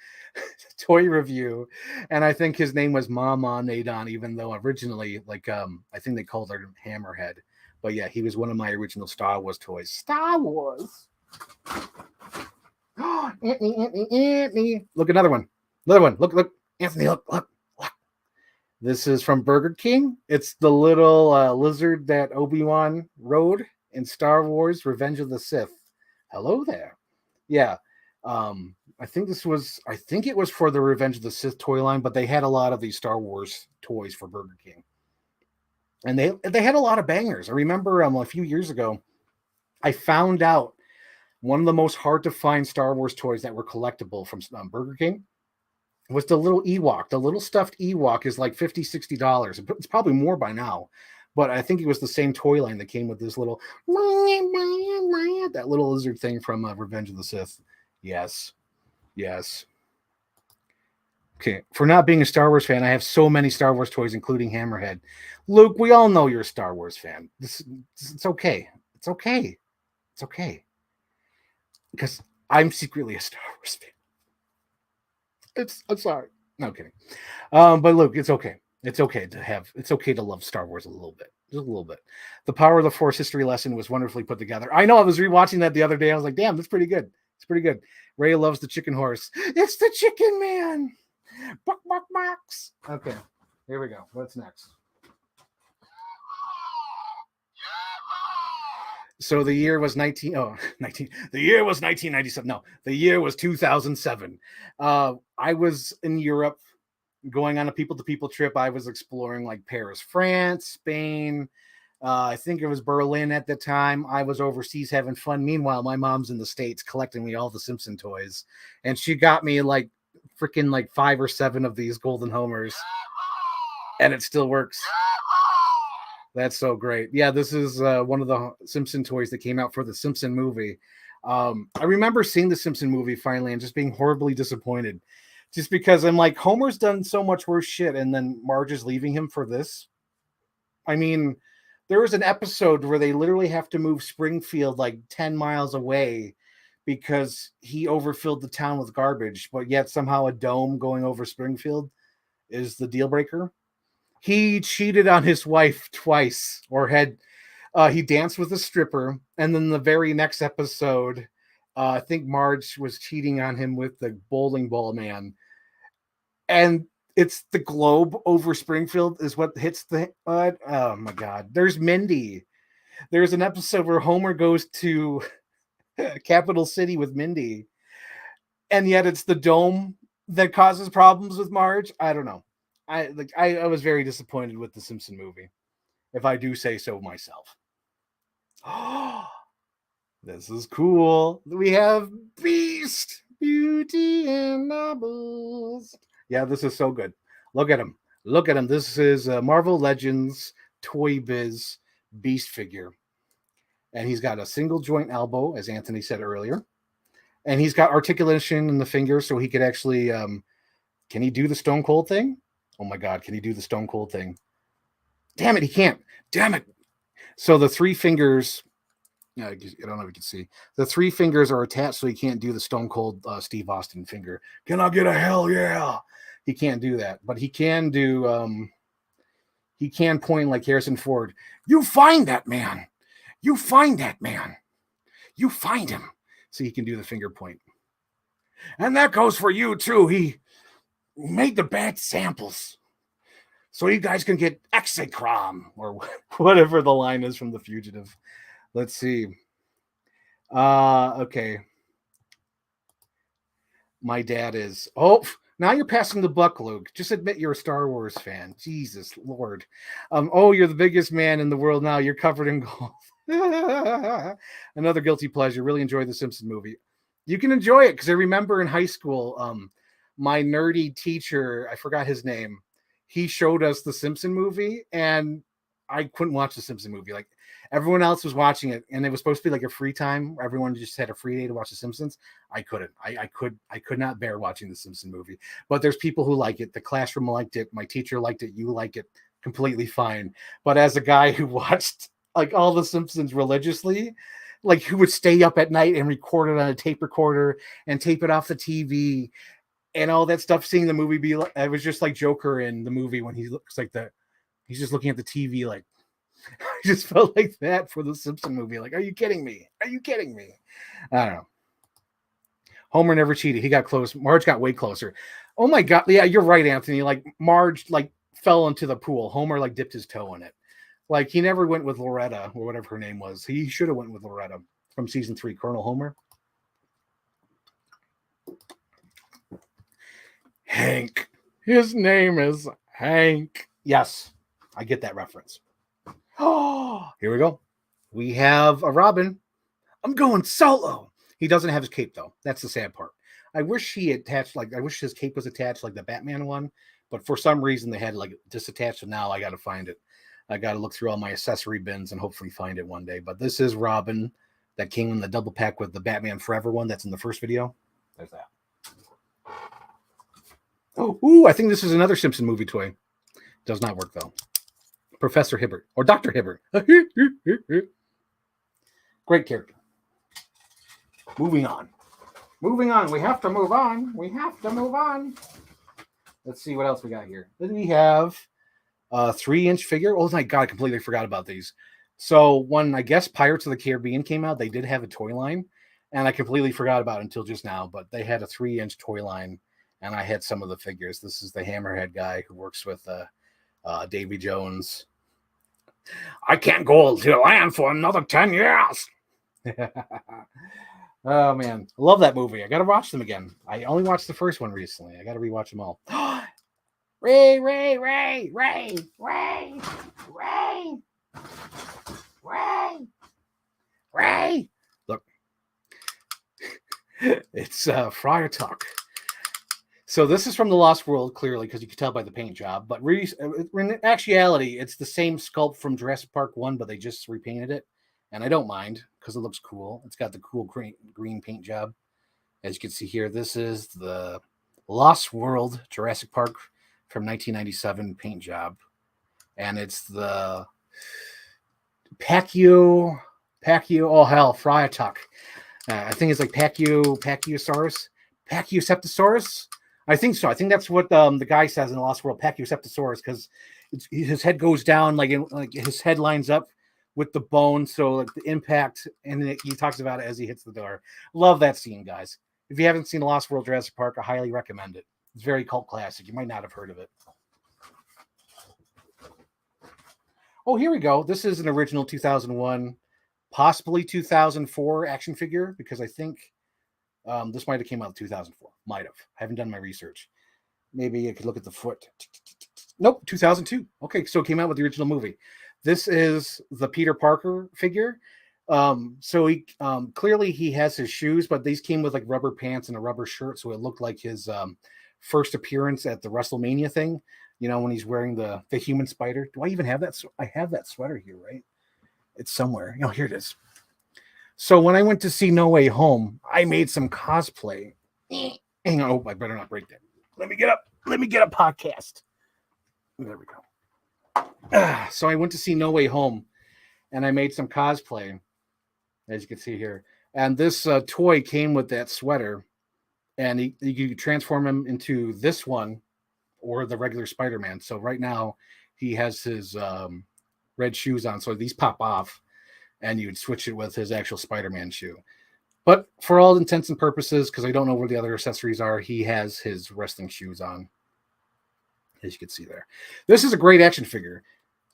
toy review, and I think his name was Mama Nadon, even though originally, like, I think they called her Hammerhead. But yeah, he was one of my original Star Wars toys. Star Wars. Anthony. Look, another one. Look. Anthony, look. This is from Burger King. It's the little lizard that Obi-Wan rode in Star Wars Revenge of the Sith. Hello there. Yeah. I think it was for the Revenge of the Sith toy line, but they had a lot of these Star Wars toys for Burger King. And they had a lot of bangers. I remember a few years ago, I found out one of the most hard to find Star Wars toys that were collectible from Burger King was the little Ewok. The little stuffed Ewok is like $50, $60. It's probably more by now. But I think it was the same toy line that came with this little, that little lizard thing from Revenge of the Sith. Yes. Okay, for not being a Star Wars fan, I have so many Star Wars toys, including Hammerhead. Luke, we all know you're a Star Wars fan. It's okay. It's okay. Because I'm secretly a Star Wars fan. I'm sorry. No kidding. But Luke, it's okay. It's okay to love Star Wars a little bit. Just a little bit. The Power of the Force history lesson was wonderfully put together. I know, I was rewatching that the other day. I was like, damn, that's pretty good. It's pretty good. Ray loves the chicken horse. It's the Chicken Man. Buck. Okay, here we go. What's next? So the year was 1997. No, the year was 2007. I was in Europe going on a people-to-people trip. I was exploring like Paris, France, Spain. I think it was Berlin at the time. I was overseas having fun. Meanwhile, my mom's in the States collecting me all the Simpson toys. And she got me like freaking like 5 or 7 of these Golden Homers. and it still works. That's so great. Yeah, this is one of the Simpson toys that came out for the Simpson movie. I remember seeing the Simpson movie finally and just being horribly disappointed. Just because I'm like, Homer's done so much worse shit, and then Marge is leaving him for this. I mean, there was an episode where they literally have to move Springfield like 10 miles away because he overfilled the town with garbage, but yet somehow a dome going over Springfield is the deal breaker. He cheated on his wife twice, or had he danced with a stripper, and then the very next episode, I think Marge was cheating on him with the bowling ball man, and it's the globe over Springfield is what hits the. Oh my God! There's Mindy. There's an episode where Homer goes to Capital City with Mindy, and yet it's the dome that causes problems with Marge. I don't know. I was very disappointed with the Simpson movie, if I do say so myself. Oh, this is cool. We have Beast, Beauty and the Beast. Yeah, this is so good. Look at him. Look at him. This is Marvel Legends Toy Biz Beast figure. And he's got a single joint elbow, as Anthony said earlier. And he's got articulation in the fingers, so he could actually... can he do the Stone Cold thing? Oh my God, can he do the Stone Cold thing? Damn it, he can't. Damn it. So the three fingers... Yeah, I don't know if you can see. The three fingers are attached, so he can't do the Stone Cold Steve Austin finger. Can I get a hell yeah? He can't do that, but he can do. He can point like Harrison Ford. You find that man. You find that man. You find him. So he can do the finger point. And that goes for you too. He made the bad samples, so you guys can get Exicrom or whatever the line is from The Fugitive. Let's see. Okay. My dad is. Oh, now you're passing the buck, Luke. Just admit you're a Star Wars fan. Jesus Lord. Oh, you're the biggest man in the world now. You're covered in gold. Another guilty pleasure. Really enjoyed the Simpson movie. You can enjoy it because I remember in high school, my nerdy teacher, I forgot his name, he showed us the Simpson movie, and I couldn't watch the Simpson movie. Like, everyone else was watching it, and it was supposed to be like a free time. Everyone just had a free day to watch The Simpsons. I couldn't. I could not bear watching the Simpson movie. But there's people who like it. The classroom liked it. My teacher liked it. You like it. Completely fine. But as a guy who watched like all the Simpsons religiously, like who would stay up at night and record it on a tape recorder and tape it off the TV and all that stuff, seeing the movie be like, it was just like Joker in the movie when he looks like he's just looking at the TV like, I just felt like that for the Simpson movie. Like, are you kidding me? Are you kidding me? I don't know. Homer never cheated. He got close. Marge got way closer. Oh my God. Yeah, you're right, Anthony. Like, Marge like fell into the pool. Homer like dipped his toe in it. Like, he never went with Loretta or whatever her name was. He should have went with Loretta from season 3, Colonel Homer. Hank. His name is Hank. Yes, I get that reference. Oh, here we go. We have a Robin. I'm going solo. He doesn't have his cape, though. That's the sad part. I wish he attached, I wish his cape was attached like the Batman one, but for some reason they had like disattached, so now I got to find it. I got to look through all my accessory bins and hopefully find it one day. But this is Robin that came in the double pack with the Batman Forever one that's in the first video. There's that. Oh, ooh, I think this is another Simpson movie toy. Does not work, though. Professor Hibbert or Dr. Hibbert. Great character. Moving on. Moving on. We have to move on. We have to move on. Let's see what else we got here. Then we have a 3-inch figure. Oh my God, I completely forgot about these. So when I guess Pirates of the Caribbean came out, they did have a toy line, and I completely forgot about it until just now. But they had a 3-inch toy line, and I had some of the figures. This is the Hammerhead guy who works with Davy Jones. I can't go to land for another 10 years. Oh man, I love that movie. I gotta watch them again. I only watched the first one recently. I gotta rewatch them all. Ray. Look, it's Friar Tuck. So this is from the Lost World, clearly, because you can tell by the paint job. But in actuality, it's the same sculpt from Jurassic Park 1, but they just repainted it. And I don't mind because it looks cool. It's got the cool green paint job. As you can see here, this is the Lost World Jurassic Park from 1997 paint job. And it's the oh hell, Fryatuk. I think it's like Pachyosaurus. I think so. I think that's what the guy says in the Lost World, Pachyoceptosaurus, because his head goes down, like his head lines up with the bone, so like the impact, and he talks about it as he hits the door. Love that scene, guys. If you haven't seen Lost World Jurassic Park, I highly recommend it. It's very cult classic. You might not have heard of it. Oh, here we go. This is an original 2001, possibly 2004 action figure, because I think this might have came out in 2004. Might have. I haven't done my research. Maybe I could look at the foot. Nope, 2002. Okay, so it came out with the original movie. This is the Peter Parker figure. So he clearly he has his shoes, but these came with like rubber pants and a rubber shirt, so it looked like his first appearance at the WrestleMania thing. You know, when he's wearing the human spider. Do I even have that? I have that sweater here, right? It's somewhere. Oh, here it is. So when I went to see No Way Home, I made some cosplay. Hang on. Oh, I better not break that. Let me get up. Let me get a podcast. There we go. So I went to see No Way Home, and I made some cosplay, as you can see here. And this toy came with that sweater, and you could transform him into this one or the regular Spider-Man. So right now he has his red shoes on, so these pop off, and you would switch it with his actual Spider-Man shoe. But for all intents and purposes, because I don't know where the other accessories are, he has his wrestling shoes on, as you can see there. This is a great action figure.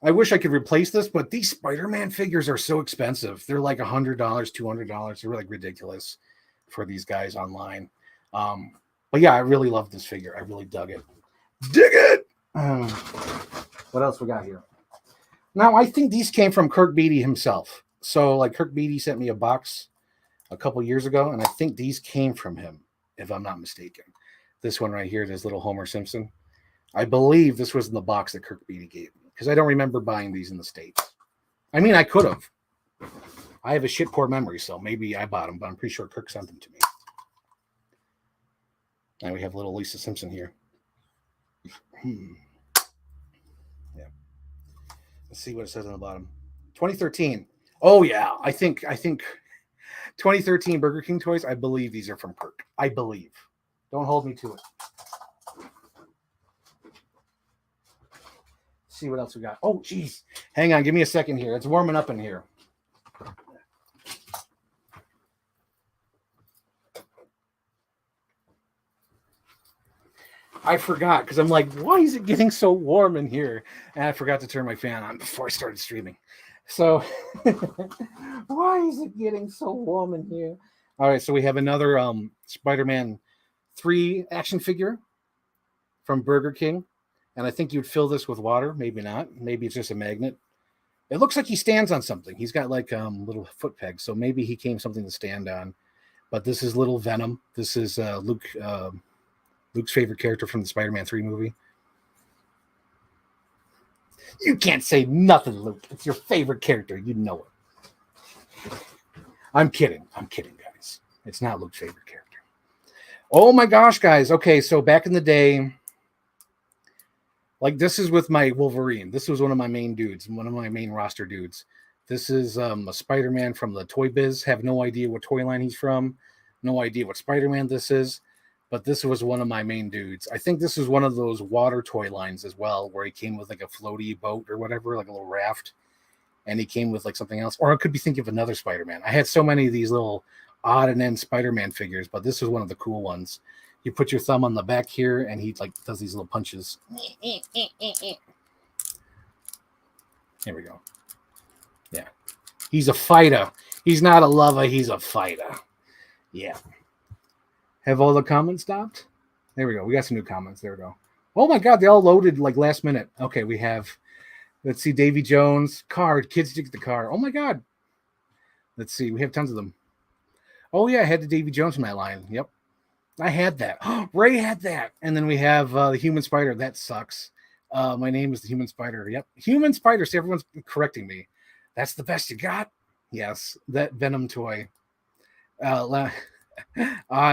I wish I could replace this, but these Spider-Man figures are so expensive. They're like $100, $200. They're like ridiculous for these guys online. But yeah, I really love this figure. I really dug it. Dig it! What else we got here? Now, I think these came from Kirk Beatty himself. So, like, Kirk Beatty sent me a box a couple years ago, and I think these came from him, if I'm not mistaken. This one right here, this little Homer Simpson. I believe this was in the box that Kirk Beatty gave me, because I don't remember buying these in the States. I mean, I could have. I have a shit poor memory, so maybe I bought them, but I'm pretty sure Kirk sent them to me. And we have little Lisa Simpson here. Yeah. Let's see what it says on the bottom. 2013. Oh yeah, I think 2013 Burger King toys. I believe these are from Kirk. I believe. Don't hold me to it. Let's see what else we got. Oh geez, hang on. Give me a second here. It's warming up in here. I forgot because I'm like, why is it getting so warm in here? And I forgot to turn my fan on before I started streaming. So why is it getting so warm in here? All right, so we have another Spider-Man 3 action figure from Burger King. And I think you'd fill this with water. Maybe not. Maybe it's just a magnet. It looks like he stands on something. He's got like little foot pegs. So maybe he came something to stand on. But this is Little Venom. This is Luke's favorite character from the Spider-Man 3 movie. You can't say nothing, Luke. It's your favorite character. You know it. I'm kidding. I'm kidding, guys. It's not Luke's favorite character. Oh my gosh, guys. Okay, so back in the day, like this is with my Wolverine. This was one of my main dudes, one of my main roster dudes. This is a Spider-Man from the Toy Biz. Have no idea what toy line he's from. No idea what Spider-Man this is. But this was one of my main dudes. I think this is one of those water toy lines as well, where he came with like a floaty boat or whatever, like a little raft. And he came with like something else. Or I could be thinking of another Spider-Man. I had so many of these little odd and end Spider-Man figures, but this was one of the cool ones. You put your thumb on the back here, and he like does these little punches. Here we go. Yeah. He's a fighter. He's not a lover. He's a fighter. Yeah. Have all the comments stopped? There we go. We got some new comments. There we go. Oh my God, they all loaded like last minute. Okay, we have, let's see, Davy Jones, card, kids dig the car. Oh my God. Let's see, we have tons of them. Oh yeah, I had the Davy Jones from that line. Yep. I had that. Ray had that. And then we have the human spider. That sucks. My name is the human spider. Yep. Human spider. See, everyone's correcting me. That's the best you got? Yes. That Venom toy. I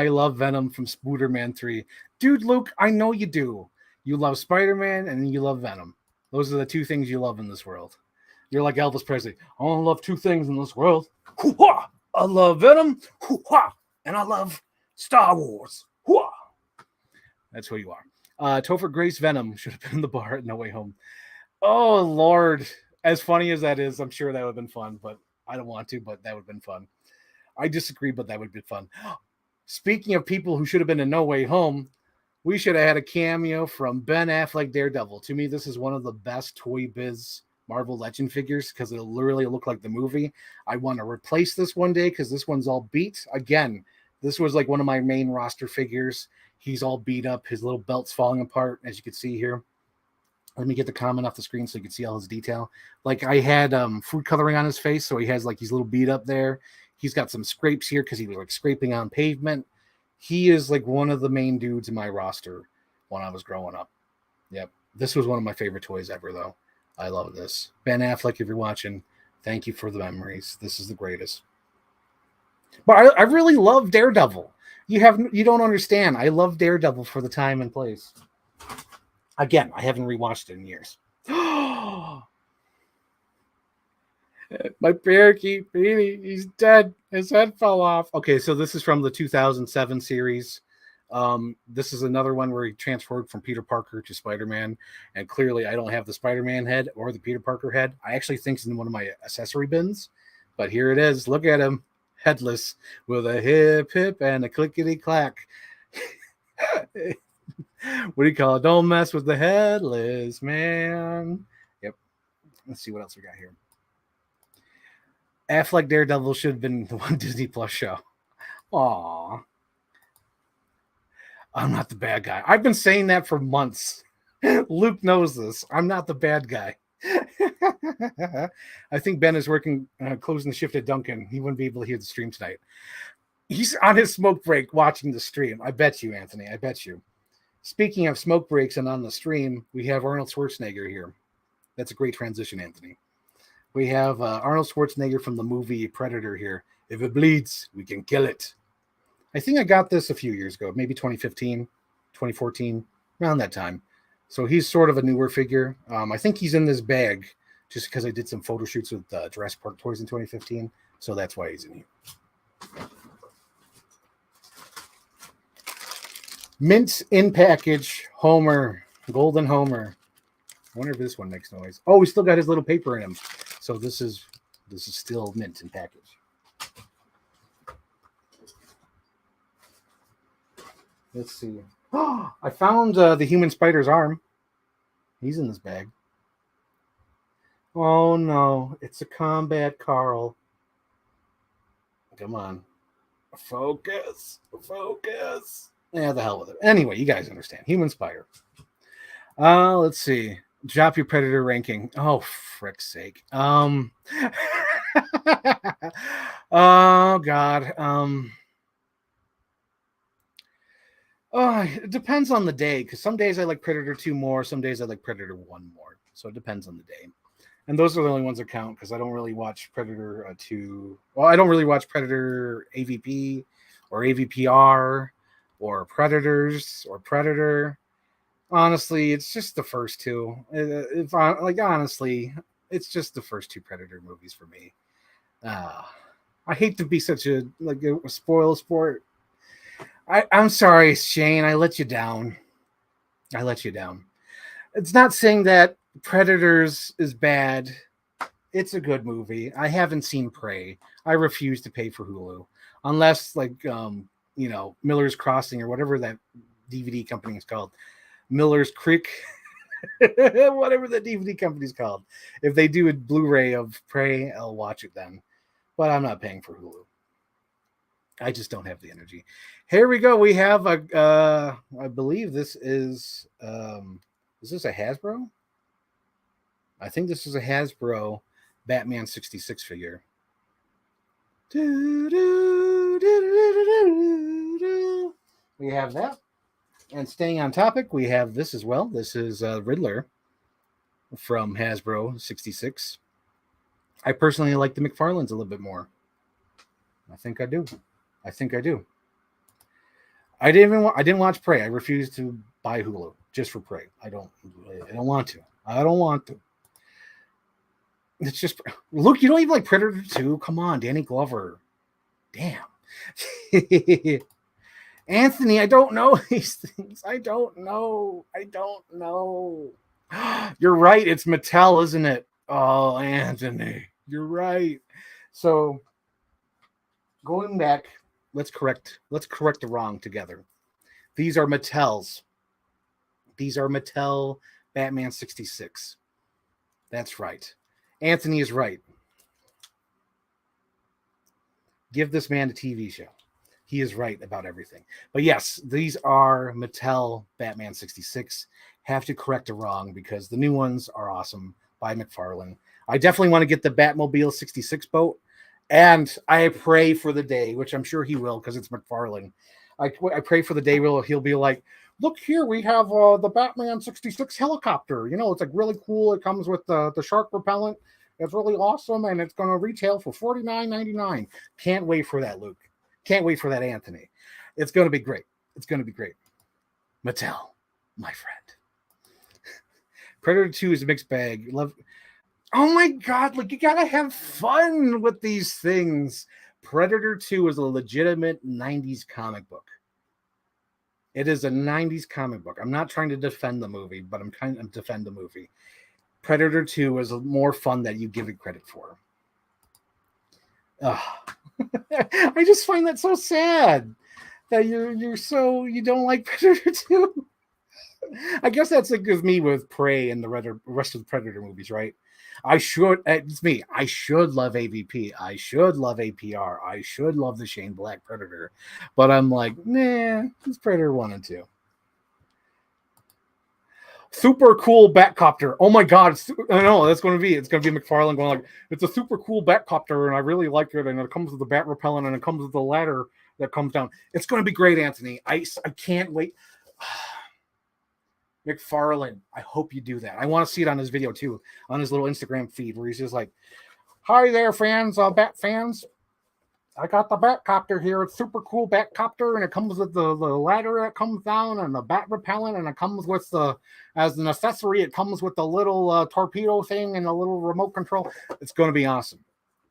love Venom from Spooderman 3. Dude, Luke, I know you do. You love Spider-Man and you love Venom. Those are the two things you love in this world. You're like Elvis Presley. I only love two things in this world. Hoo-ha! I love Venom. Hoo-ha! And I love Star Wars. Hoo-ha! That's who you are. Topher Grace Venom should have been in the bar at No Way Home. Oh, Lord. As funny as that is, I'm sure that would have been fun, but I don't want to, but that would have been fun. I disagree, but that would be fun. Speaking of people who should have been in No Way Home, we should have had a cameo from Ben Affleck Daredevil. To me, this is one of the best Toy Biz Marvel Legend figures because it'll literally look like the movie. I want to replace this one day because this one's all beat. Again, this was like one of my main roster figures. He's all beat up. His little belt's falling apart, as you can see here. Let me get the comment off the screen so you can see all his detail. Like I had food coloring on his face, so he has like he's a little beat up there. He's got some scrapes here because he was like scraping on pavement. He is like one of the main dudes in my roster when I was growing up. Yep. This was one of my favorite toys ever, though. I love this. Ben Affleck, if you're watching, thank you for the memories. This is the greatest. But I really love Daredevil. You don't understand. I love Daredevil for the time and place. Again, I haven't rewatched it in years. My parakeet, baby, he's dead. His head fell off. Okay, so this is from the 2007 series. This is another one where he transferred from Peter Parker to Spider-Man, and clearly I don't have the Spider-Man head or the Peter Parker head. I actually think it's in one of my accessory bins, but here it is. Look at him, headless, with a hip hip and a clickety clack. What do you call it? Don't mess with the headless man. Yep. Let's see what else we got here. Affleck Daredevil should have been the one Disney Plus show. Aw. I'm not the bad guy. I've been saying that for months. Luke knows this. I'm not the bad guy. I think Ben is working, closing the shift at Duncan. He wouldn't be able to hear the stream tonight. He's on his smoke break watching the stream. I bet you, Anthony. I bet you. Speaking of smoke breaks and on the stream, we have Arnold Schwarzenegger here. That's a great transition, Anthony. We have Arnold Schwarzenegger from the movie Predator here. If it bleeds, we can kill it. I think I got this a few years ago, maybe 2015, 2014, around that time. So he's sort of a newer figure. I think he's in this bag just because I did some photo shoots with Jurassic Park toys in 2015. So that's why he's in here. Mint in package, Homer, Golden Homer. I wonder if this one makes noise. Oh, we still got his little paper in him. So this is still mint in package. Let's see. Oh, I found the human spider's arm. He's in this bag. Oh no, it's a combat Carl. Come on. Focus. Yeah, the hell with it. Anyway, you guys understand. Human spider. Let's see. Drop your predator ranking. Oh, frick's sake. Oh God. Oh, it depends on the day, because some days I like Predator 2 more, some days I like Predator 1 more. So it depends on the day. And those are the only ones that count, because I don't really watch Predator 2. Well, I don't really watch Predator AVP or AVPR or Predators or Predator. Honestly, it's just the first two. Honestly, it's just the first two Predator movies for me. I hate to be such a spoil sport. I'm sorry, Shane. I let you down. It's not saying that Predators is bad. It's a good movie. I haven't seen Prey. I refuse to pay for Hulu unless Miller's Crossing or whatever that DVD company is called. Miller's Creek, whatever the DVD company is called. If they do a Blu-ray of Prey, I'll watch it then. But I'm not paying for Hulu. I just don't have the energy. Here we go. We have I believe this is this a Hasbro? I think this is a Hasbro Batman 66 figure. We have that. And staying on topic, we have this as well. This is Riddler from Hasbro 66. I personally like the McFarlanes a little bit more. I think I do. I didn't watch Prey. I refuse to buy Hulu just for Prey. I don't want to. It's just look, you don't even like Predator 2? Come on, Danny Glover. Damn. Anthony, I don't know these things. I don't know. You're right. It's Mattel, isn't it? Oh, Anthony, you're right. So going back, let's correct the wrong together. These are Mattel's. These are Mattel Batman 66. That's right. Anthony is right. Give this man a TV show. He is right about everything. But yes, these are Mattel Batman 66. Have to correct a wrong because the new ones are awesome by McFarlane. I definitely want to get the Batmobile 66 boat. And I pray for the day, which I'm sure he will because it's McFarlane. I pray for the day where he'll be like, look here, we have the Batman 66 helicopter. You know, it's like really cool. It comes with the shark repellent. It's really awesome, and it's going to retail for $49.99. Can't wait for that, Luke. Can't wait for that, Anthony. It's going to be great. Mattel, my friend. Predator 2 is a mixed bag. Oh my God, like you gotta have fun with these things. Predator 2 is a legitimate 90s comic book. It is a 90s comic book. I'm not trying to defend the movie, but I'm trying to defend the movie. Predator 2 is more fun than you give it credit for. I just find that so sad that you don't like Predator 2. I guess that's like with me with Prey and the rest of the Predator movies, right? It's me. I should love AVP. I should love APR. I should love the Shane Black Predator. But I'm like, nah, it's Predator 1 and 2. Super cool Batcopter. Oh my God. I know it's going to be McFarlane going like, it's a super cool Batcopter and I really like it. And it comes with the bat repellent and it comes with the ladder that comes down. It's going to be great, Anthony. I can't wait. McFarlane, I hope you do that. I want to see it on his video too, on his little Instagram feed where he's just like, hi there, fans, Bat fans. I got the Batcopter here. It's super cool Batcopter, and it comes with the ladder that comes down and the bat repellent, and it comes with as an accessory, it comes with the little torpedo thing and a little remote control. It's going to be awesome.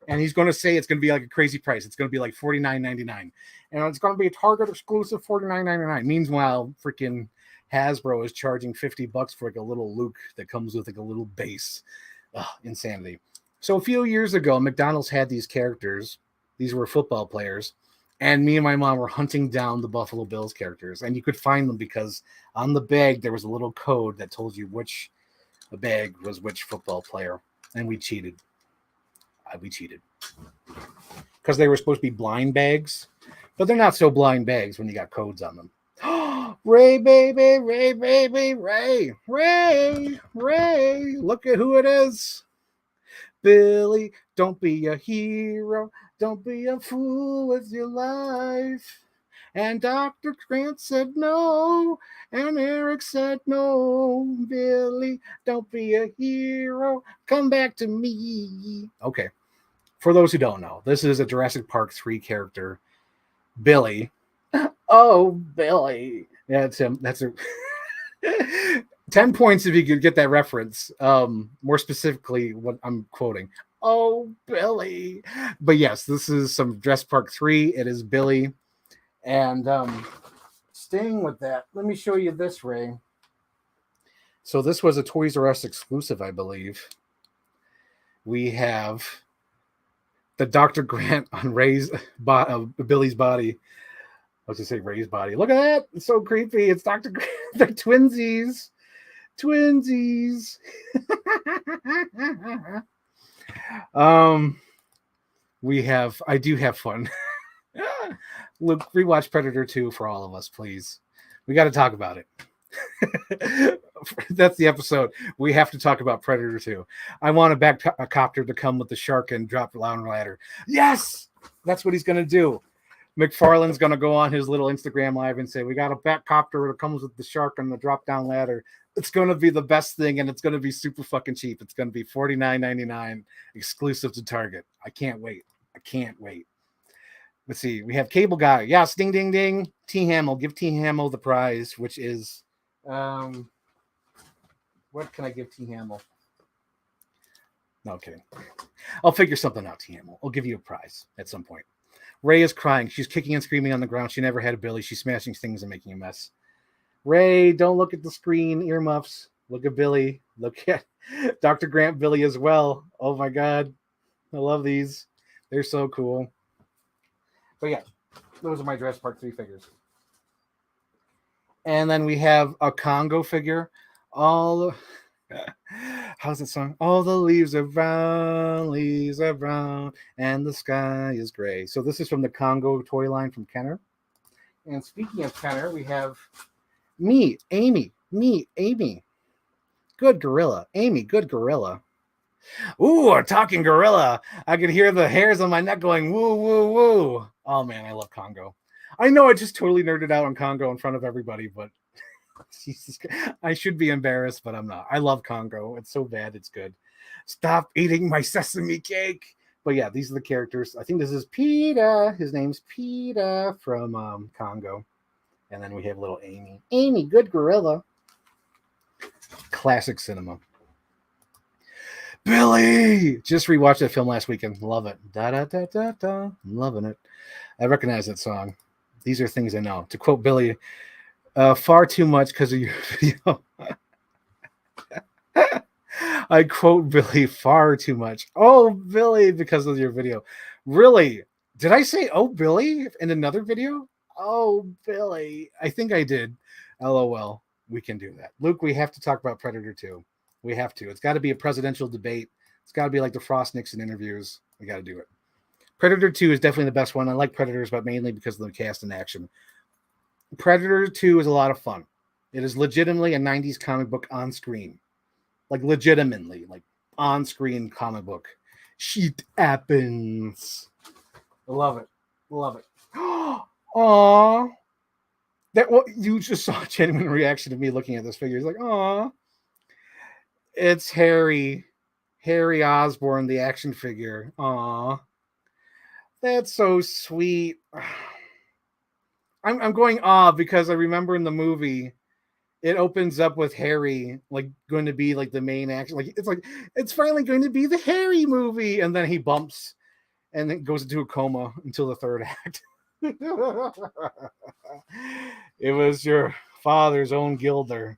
And he's going to say it's going to be like a crazy price. It's going to be like $49.99. And it's going to be a Target exclusive $49.99. Meanwhile, freaking Hasbro is charging $50 for like a little Luke that comes with like a little base. Insanity. So a few years ago, McDonald's had these characters. These were football players. And me and my mom were hunting down the Buffalo Bills characters. And you could find them because on the bag, there was a little code that told you which bag was which football player. And we cheated. We cheated. Because they were supposed to be blind bags. But they're not so blind bags when you got codes on them. Ray, baby, Ray, baby, Ray, Ray, Ray. Look at who it is. Billy, don't be a hero. Don't be a fool with your life. And Dr. Grant said no. And Eric said no. Billy, don't be a hero. Come back to me. Okay. For those who don't know, this is a Jurassic Park 3 character. Billy. Oh, Billy. Yeah, it's him. That's a 10 points if you could get that reference. More specifically, what I'm quoting. Oh, Billy. But yes, this is some Jurassic Park 3. It is Billy. And staying with that, let me show you this, Ray. So this was a Toys R Us exclusive, I believe. We have the Dr. Grant on Billy's body. I was going to say Ray's body. Look at that. It's so creepy. It's Dr. Grant. They're twinsies. I do have fun. Look, rewatch Predator 2 for all of us, please. We got to talk about it. That's the episode. We have to talk about Predator 2. I want a Batcopter to come with the shark and drop the ladder. Yes! That's what he's going to do. McFarlane's going to go on his little Instagram live and say, we got a Batcopter that comes with the shark and the drop down ladder. It's going to be the best thing, and it's going to be super fucking cheap. It's going to be $49.99 exclusive to Target. I can't wait. Let's see. We have Cable Guy. Yes, ding, ding, ding. T. Hamill. Give T. Hamill the prize, which is... what can I give T. Hamill? No kidding. I'll figure something out, T. Hamill. I'll give you a prize at some point. Ray is crying. She's kicking and screaming on the ground. She never had a Billy. She's smashing things and making a mess. Ray, don't look at the screen. Earmuffs. Look at Billy. Look at Dr. Grant Billy as well. Oh my God. I love these. They're so cool. But yeah, those are my Jurassic Park 3 figures. And then we have a Congo figure. How's that song? All the leaves are brown, and the sky is gray. So this is from the Congo toy line from Kenner. And speaking of Kenner, we have Amy. Good gorilla. Amy, good gorilla. Ooh, a talking gorilla. I could hear the hairs on my neck going, woo, woo, woo. Oh, man, I love Congo. I know I just totally nerded out on Congo in front of everybody, but Jesus, I should be embarrassed, but I'm not. I love Congo. It's so bad, it's good. Stop eating my sesame cake. But yeah, these are the characters. I think this is PETA. His name's PETA from Congo. And then we have little Amy. Amy, good gorilla. Classic cinema. Billy! Just rewatched that film last weekend. Love it. Da da da da da. I'm loving it. I recognize that song. These are things I know. To quote Billy, far too much because of your video. I quote Billy far too much. Oh, Billy, because of your video. Really? Did I say, oh, Billy, in another video? Oh, Billy. I think I did. LOL. We can do that. Luke, we have to talk about Predator 2. We have to. It's got to be a presidential debate. It's got to be like the Frost-Nixon interviews. We got to do it. Predator 2 is definitely the best one. I like Predators, but mainly because of the cast and action. Predator 2 is a lot of fun. It is legitimately a 90s comic book on screen. Like legitimately, like on-screen comic book. Shit happens. I love it. Love it. Aww. That what you just saw a genuine reaction to me looking at this figure. It's like, aww. It's Harry Osborn, the action figure. Aww. That's so sweet. I'm going because I remember in the movie it opens up with Harry like going to be like the main action. Like it's finally going to be the Harry movie, and then he bumps and then goes into a coma until the third act. It was your father's own Gilder.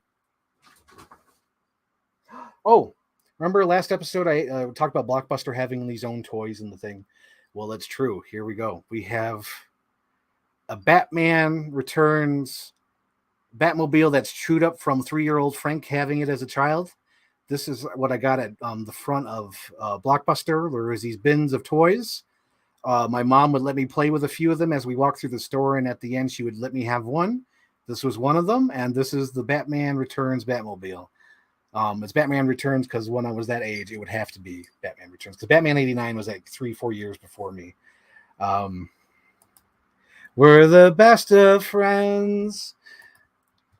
Oh, remember last episode I talked about Blockbuster having these own toys and the thing. Well, it's true. Here we go. We have a Batman Returns Batmobile that's chewed up from 3-year-old Frank having it as a child. This is what I got at the front of Blockbuster. There was these bins of toys. My mom would let me play with a few of them as we walked through the store, and at the end, she would let me have one. This was one of them, and this is the Batman Returns Batmobile. It's Batman Returns because when I was that age, it would have to be Batman Returns. Because Batman 89 was like 3-4 years before me. We're the best of friends.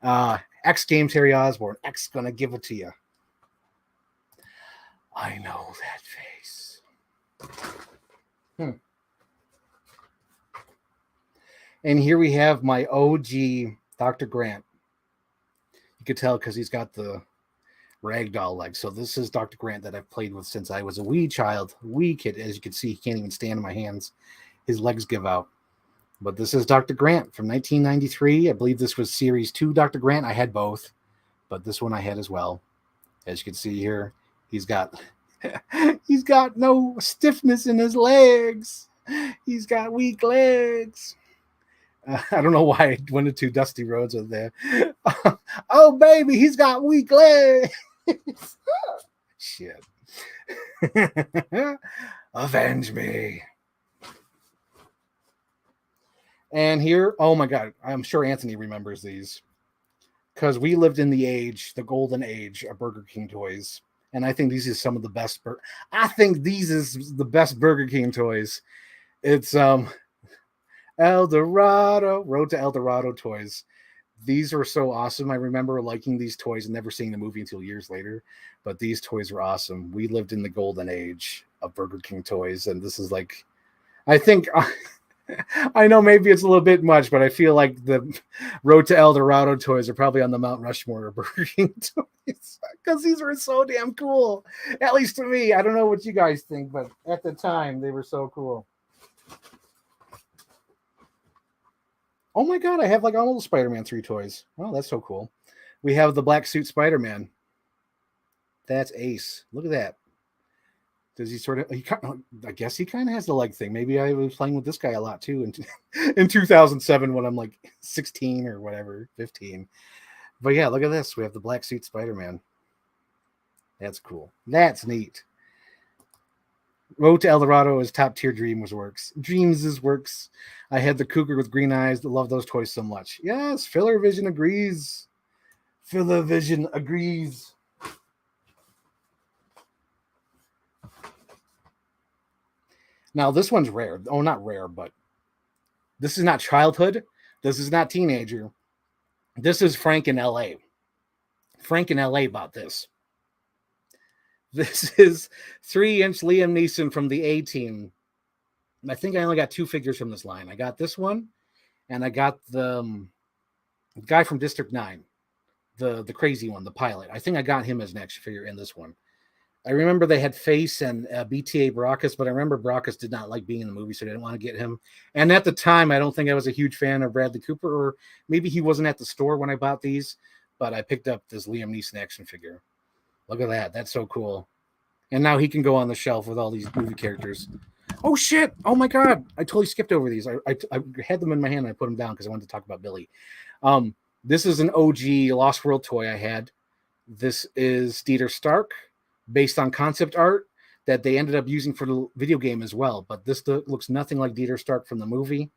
X Games Harry Osborn. X gonna give it to you. I know that face. And here we have my OG Dr. Grant. You could tell because he's got the ragdoll legs. So this is Dr. Grant that I've played with since I was a wee child, wee kid. As you can see, he can't even stand in my hands. His legs give out. But this is Dr. Grant from 1993. I believe this was Series 2 Dr. Grant. I had both, but this one I had as well. As you can see here, he's got no stiffness in his legs. He's got weak legs. I don't know why I went into Dusty Rhodes with there. Oh, baby, he's got weak legs. Shit. Avenge me. And here, oh my God, I'm sure Anthony remembers these because we lived in the golden age of Burger King toys. And I think these are some of the best. I think these is the best Burger King toys. It's, El Dorado, Road to El Dorado toys. These were so awesome. I remember liking these toys and never seeing the movie until years later. But these toys were awesome. We lived in the golden age of Burger King toys, and this is like, I think, I know maybe it's a little bit much, but I feel like the Road to El Dorado toys are probably on the Mount Rushmore of Burger King toys because these were so damn cool. At least to me. I don't know what you guys think, but at the time, they were so cool. Oh my god, I have like all the Spider-Man 3 toys. Oh, that's so cool. We have the black suit Spider-Man. That's Ace. Look at that. Does he sort of? I guess he kind of has the leg thing. Maybe I was playing with this guy a lot too in 2007 when I'm like 16 or whatever, 15. But yeah, look at this. We have the black suit Spider-Man. That's cool. That's neat. Road to El Dorado is top tier Dreams works. Dreams is works. I had the cougar with green eyes. Love those toys so much. Yes, Filler Vision agrees. Filler Vision agrees. Now this one's rare. Oh, not rare, but this is not childhood. This is not teenager. This is Frank in LA. Frank in LA bought this. This is 3-inch Liam Neeson from the A-Team. I think I only got 2 figures from this line. I got this one, and I got the guy from District 9, the crazy one, the pilot. I think I got him as an action figure in this one. I remember they had Face and BTA Baracus, but I remember Baracus did not like being in the movie, so I didn't want to get him. And at the time, I don't think I was a huge fan of Bradley Cooper, or maybe he wasn't at the store when I bought these, but I picked up this Liam Neeson action figure. Look at that. That's so cool. And now he can go on the shelf with all these movie characters. Oh, shit. Oh, my God. I totally skipped over these. I had them in my hand and I put them down because I wanted to talk about Billy. This is an OG Lost World toy I had. This is Dieter Stark, based on concept art that they ended up using for the video game as well. But this looks nothing like Dieter Stark from the movie.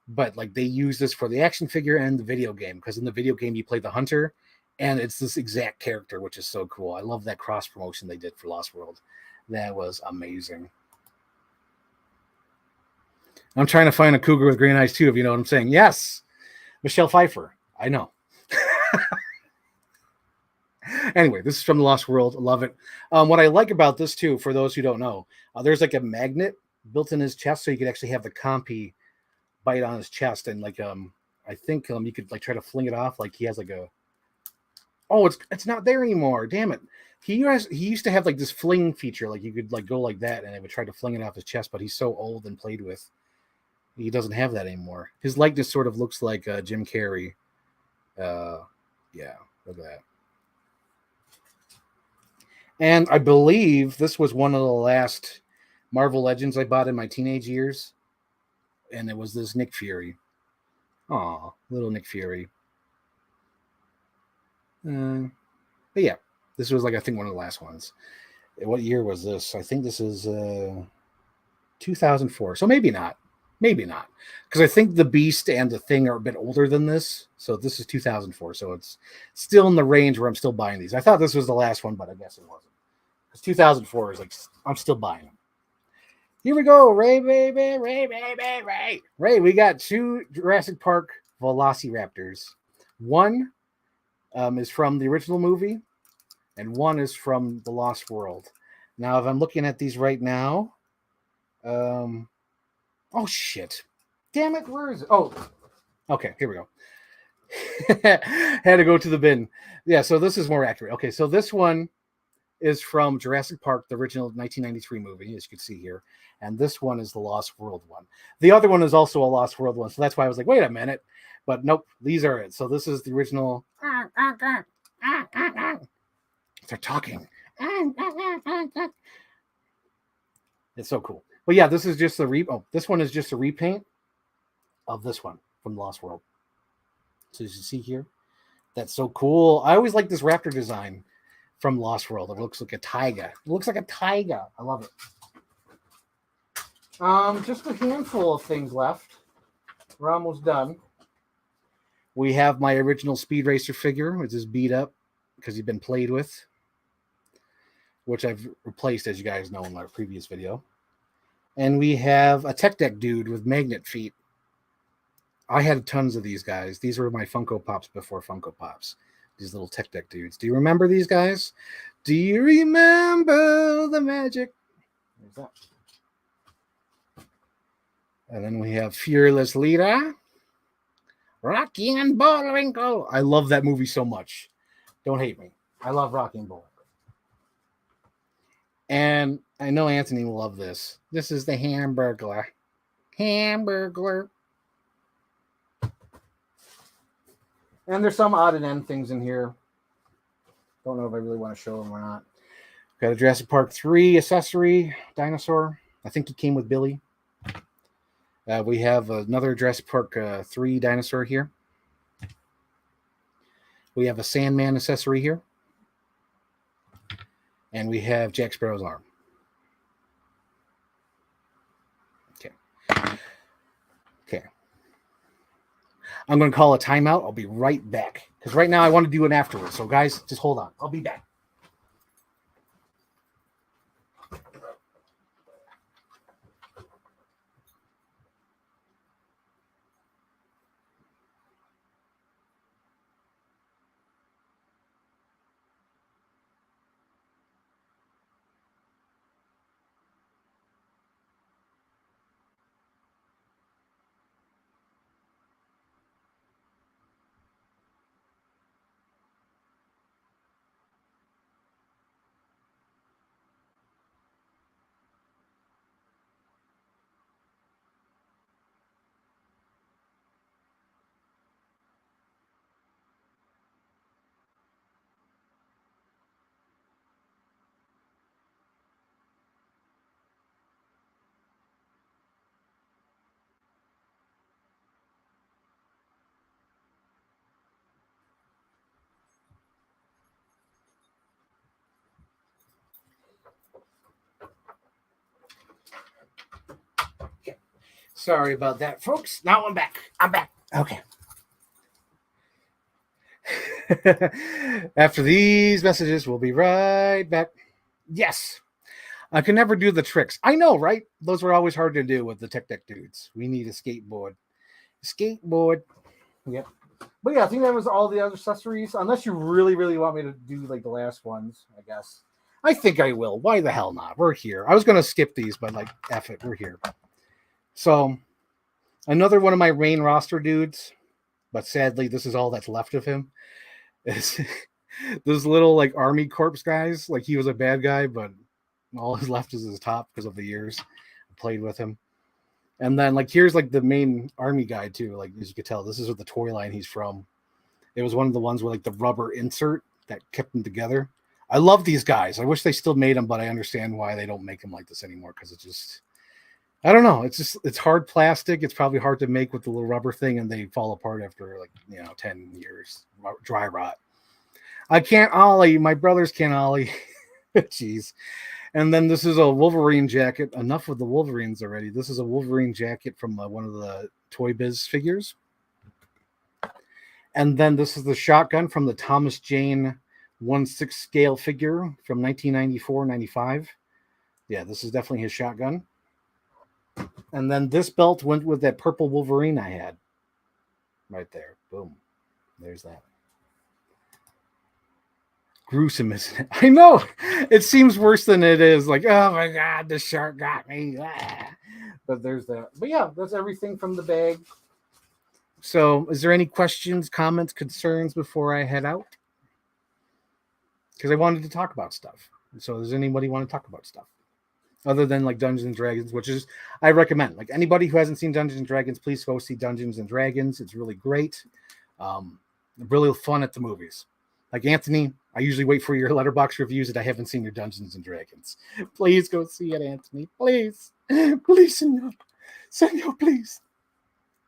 But like they use this for the action figure and the video game, because in the video game you play the hunter, and it's this exact character, which is so cool. I love that cross promotion they did for Lost World. That was amazing. I'm trying to find a cougar with green eyes too, if you know what I'm saying. Yes, Michelle Pfeiffer. I know. Anyway, this is from the Lost World. I love it. What I like about this too, for those who don't know, there's like a magnet built in his chest, so you could actually have the compy bite on his chest, and like I think you could like try to fling it off. Like he has like a. Oh, it's not there anymore. Damn it. He used to have like this fling feature, like you could like go like that, and it would try to fling it off his chest. But he's so old and played with, he doesn't have that anymore. His likeness sort of looks like Jim Carrey. Yeah, look at that. And I believe this was one of the last Marvel Legends I bought in my teenage years. And it was this Nick Fury. Aw, little Nick Fury. But yeah, this was like, I think, one of the last ones. What year was this? I think this is 2004. So maybe not. Maybe not. Because I think the Beast and the Thing are a bit older than this. So this is 2004. So it's still in the range where I'm still buying these. I thought this was the last one, but I guess it wasn't. Because 2004 is like, I'm still buying them. Here we go. Ray, baby, Ray, baby, Ray. Ray, we got 2 Jurassic Park Velociraptors. One is from the original movie, and one is from The Lost World. Now, if I'm looking at these right now, oh, shit. Damn it, where is it? Oh, okay, here we go. Had to go to the bin. Yeah, so this is more accurate. Okay, so this one is from Jurassic Park, the original 1993 movie, as you can see here. And this one is the Lost World one. The other one is also a Lost World one, so that's why I was like, wait a minute. But nope, these are it. So this is the original. They're talking. It's so cool. But yeah, this is just the this one is just a repaint of this one from Lost World. So as you see here, that's so cool. I always like this raptor design from Lost World. It looks like a tiger. It looks like a tiger. I love it. Just a handful of things left. We're almost done. We have my original Speed Racer figure, which is beat up because he's been played with, which I've replaced, as you guys know, in my previous video. And we have a Tech Deck dude with magnet feet. I had tons of these guys. These were my Funko Pops before Funko Pops. These little Tech Deck dudes. Do you remember these guys? Do you remember the magic? There's that. And then we have Fearless Leader. Rocky and Bullwinkle. I love that movie so much. Don't hate me. I love Rocky and Bullwinkle. And I know Anthony will love this. This is the Hamburglar. Hamburglar. And there's some odd and end things in here. Don't know if I really want to show them or not. Got a Jurassic Park 3 accessory dinosaur. I think he came with Billy. We have another Jurassic Park 3 dinosaur here. We have a Sandman accessory here. And we have Jack Sparrow's arm. Okay. I'm going to call a timeout. I'll be right back. Because right now I want to do it afterwards. So, guys, just hold on. I'll be back. Sorry about that, folks. Now I'm back. I'm back. Okay. After these messages, we'll be right back. Yes. I can never do the tricks. I know, right? Those were always hard to do with the Tech Deck dudes. We need a skateboard. Skateboard. Yep. But yeah, I think that was all the other accessories. Unless you really, really want me to do like the last ones, I guess. I think I will. Why the hell not? We're here. I was going to skip these, but like, F it. We're here. So, another one of my main roster dudes, but sadly, this is all that's left of him, is those little like Army Corps guys. Like, he was a bad guy, but all his left is his top because of the years I played with him. And then, like, here's like the main Army guy too. Like, as you could tell, this is what the toy line he's from. It was one of the ones with like the rubber insert that kept them together. I love these guys. I wish they still made them, but I understand why they don't make them like this anymore, because it's just, I don't know. It's hard plastic. It's probably hard to make with the little rubber thing, and they fall apart after 10 years, dry rot. I can't ollie. My brothers can't ollie. Jeez. And then this is a Wolverine jacket. Enough with the Wolverines already. This is a Wolverine jacket from one of the Toy Biz figures. And then this is the shotgun from the Thomas Jane 1/6 scale figure from 1994-95. Yeah, this is definitely his shotgun. And then this belt went with that purple Wolverine I had. Right there. Boom. There's that. Gruesome, isn't it? I know. It seems worse than it is. Like, oh my God, the shark got me. But there's that. But yeah, that's everything from the bag. So is there any questions, comments, concerns before I head out? Because I wanted to talk about stuff. So does anybody want to talk about stuff? Other than like Dungeons and Dragons, which is, I recommend. Like, anybody who hasn't seen Dungeons and Dragons, please go see Dungeons and Dragons. It's really great. Really fun at the movies. Like, Anthony, I usually wait for your letterbox reviews that I haven't seen your Dungeons and Dragons. Please go see it, Anthony. Please. Please, senor. Senor, please.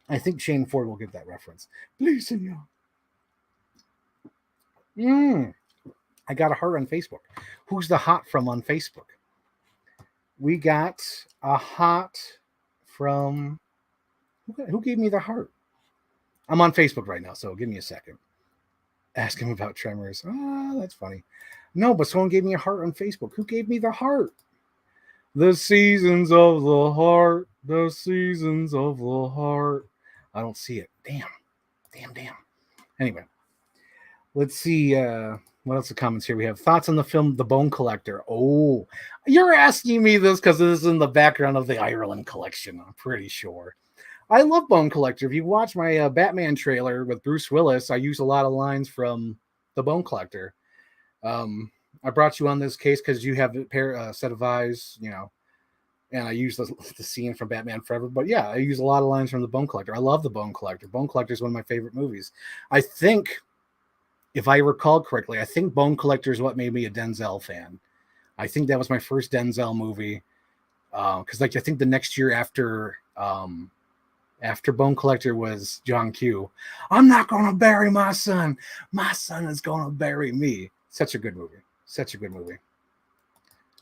I think Shane Ford will get that reference. Please, senor. I got a heart on Facebook. Who's the hot from on Facebook? We got a hot from... Who gave me the heart? I'm on Facebook right now, so give me a second. Ask him about Tremors. That's funny. No, but someone gave me a heart on Facebook. Who gave me the heart? The seasons of the heart. The seasons of the heart. I don't see it. Damn. Anyway, let's see. What else? The comments here. We have thoughts on the film The Bone Collector. Oh, you're asking me this because this is in the background of the Ireland collection. I'm pretty sure. I love Bone Collector. If you watch my Batman trailer with Bruce Willis, I use a lot of lines from The Bone Collector. I brought you on this case because you have a set of eyes, and I use the scene from Batman Forever. But yeah, I use a lot of lines from The Bone Collector. I love The Bone Collector. Bone Collector is one of my favorite movies. I think, if I recall correctly, I think Bone Collector is what made me a Denzel fan. I think that was my first Denzel movie. Because I think the next year after Bone Collector was John Q. I'm not going to bury my son. My son is going to bury me. Such a good movie.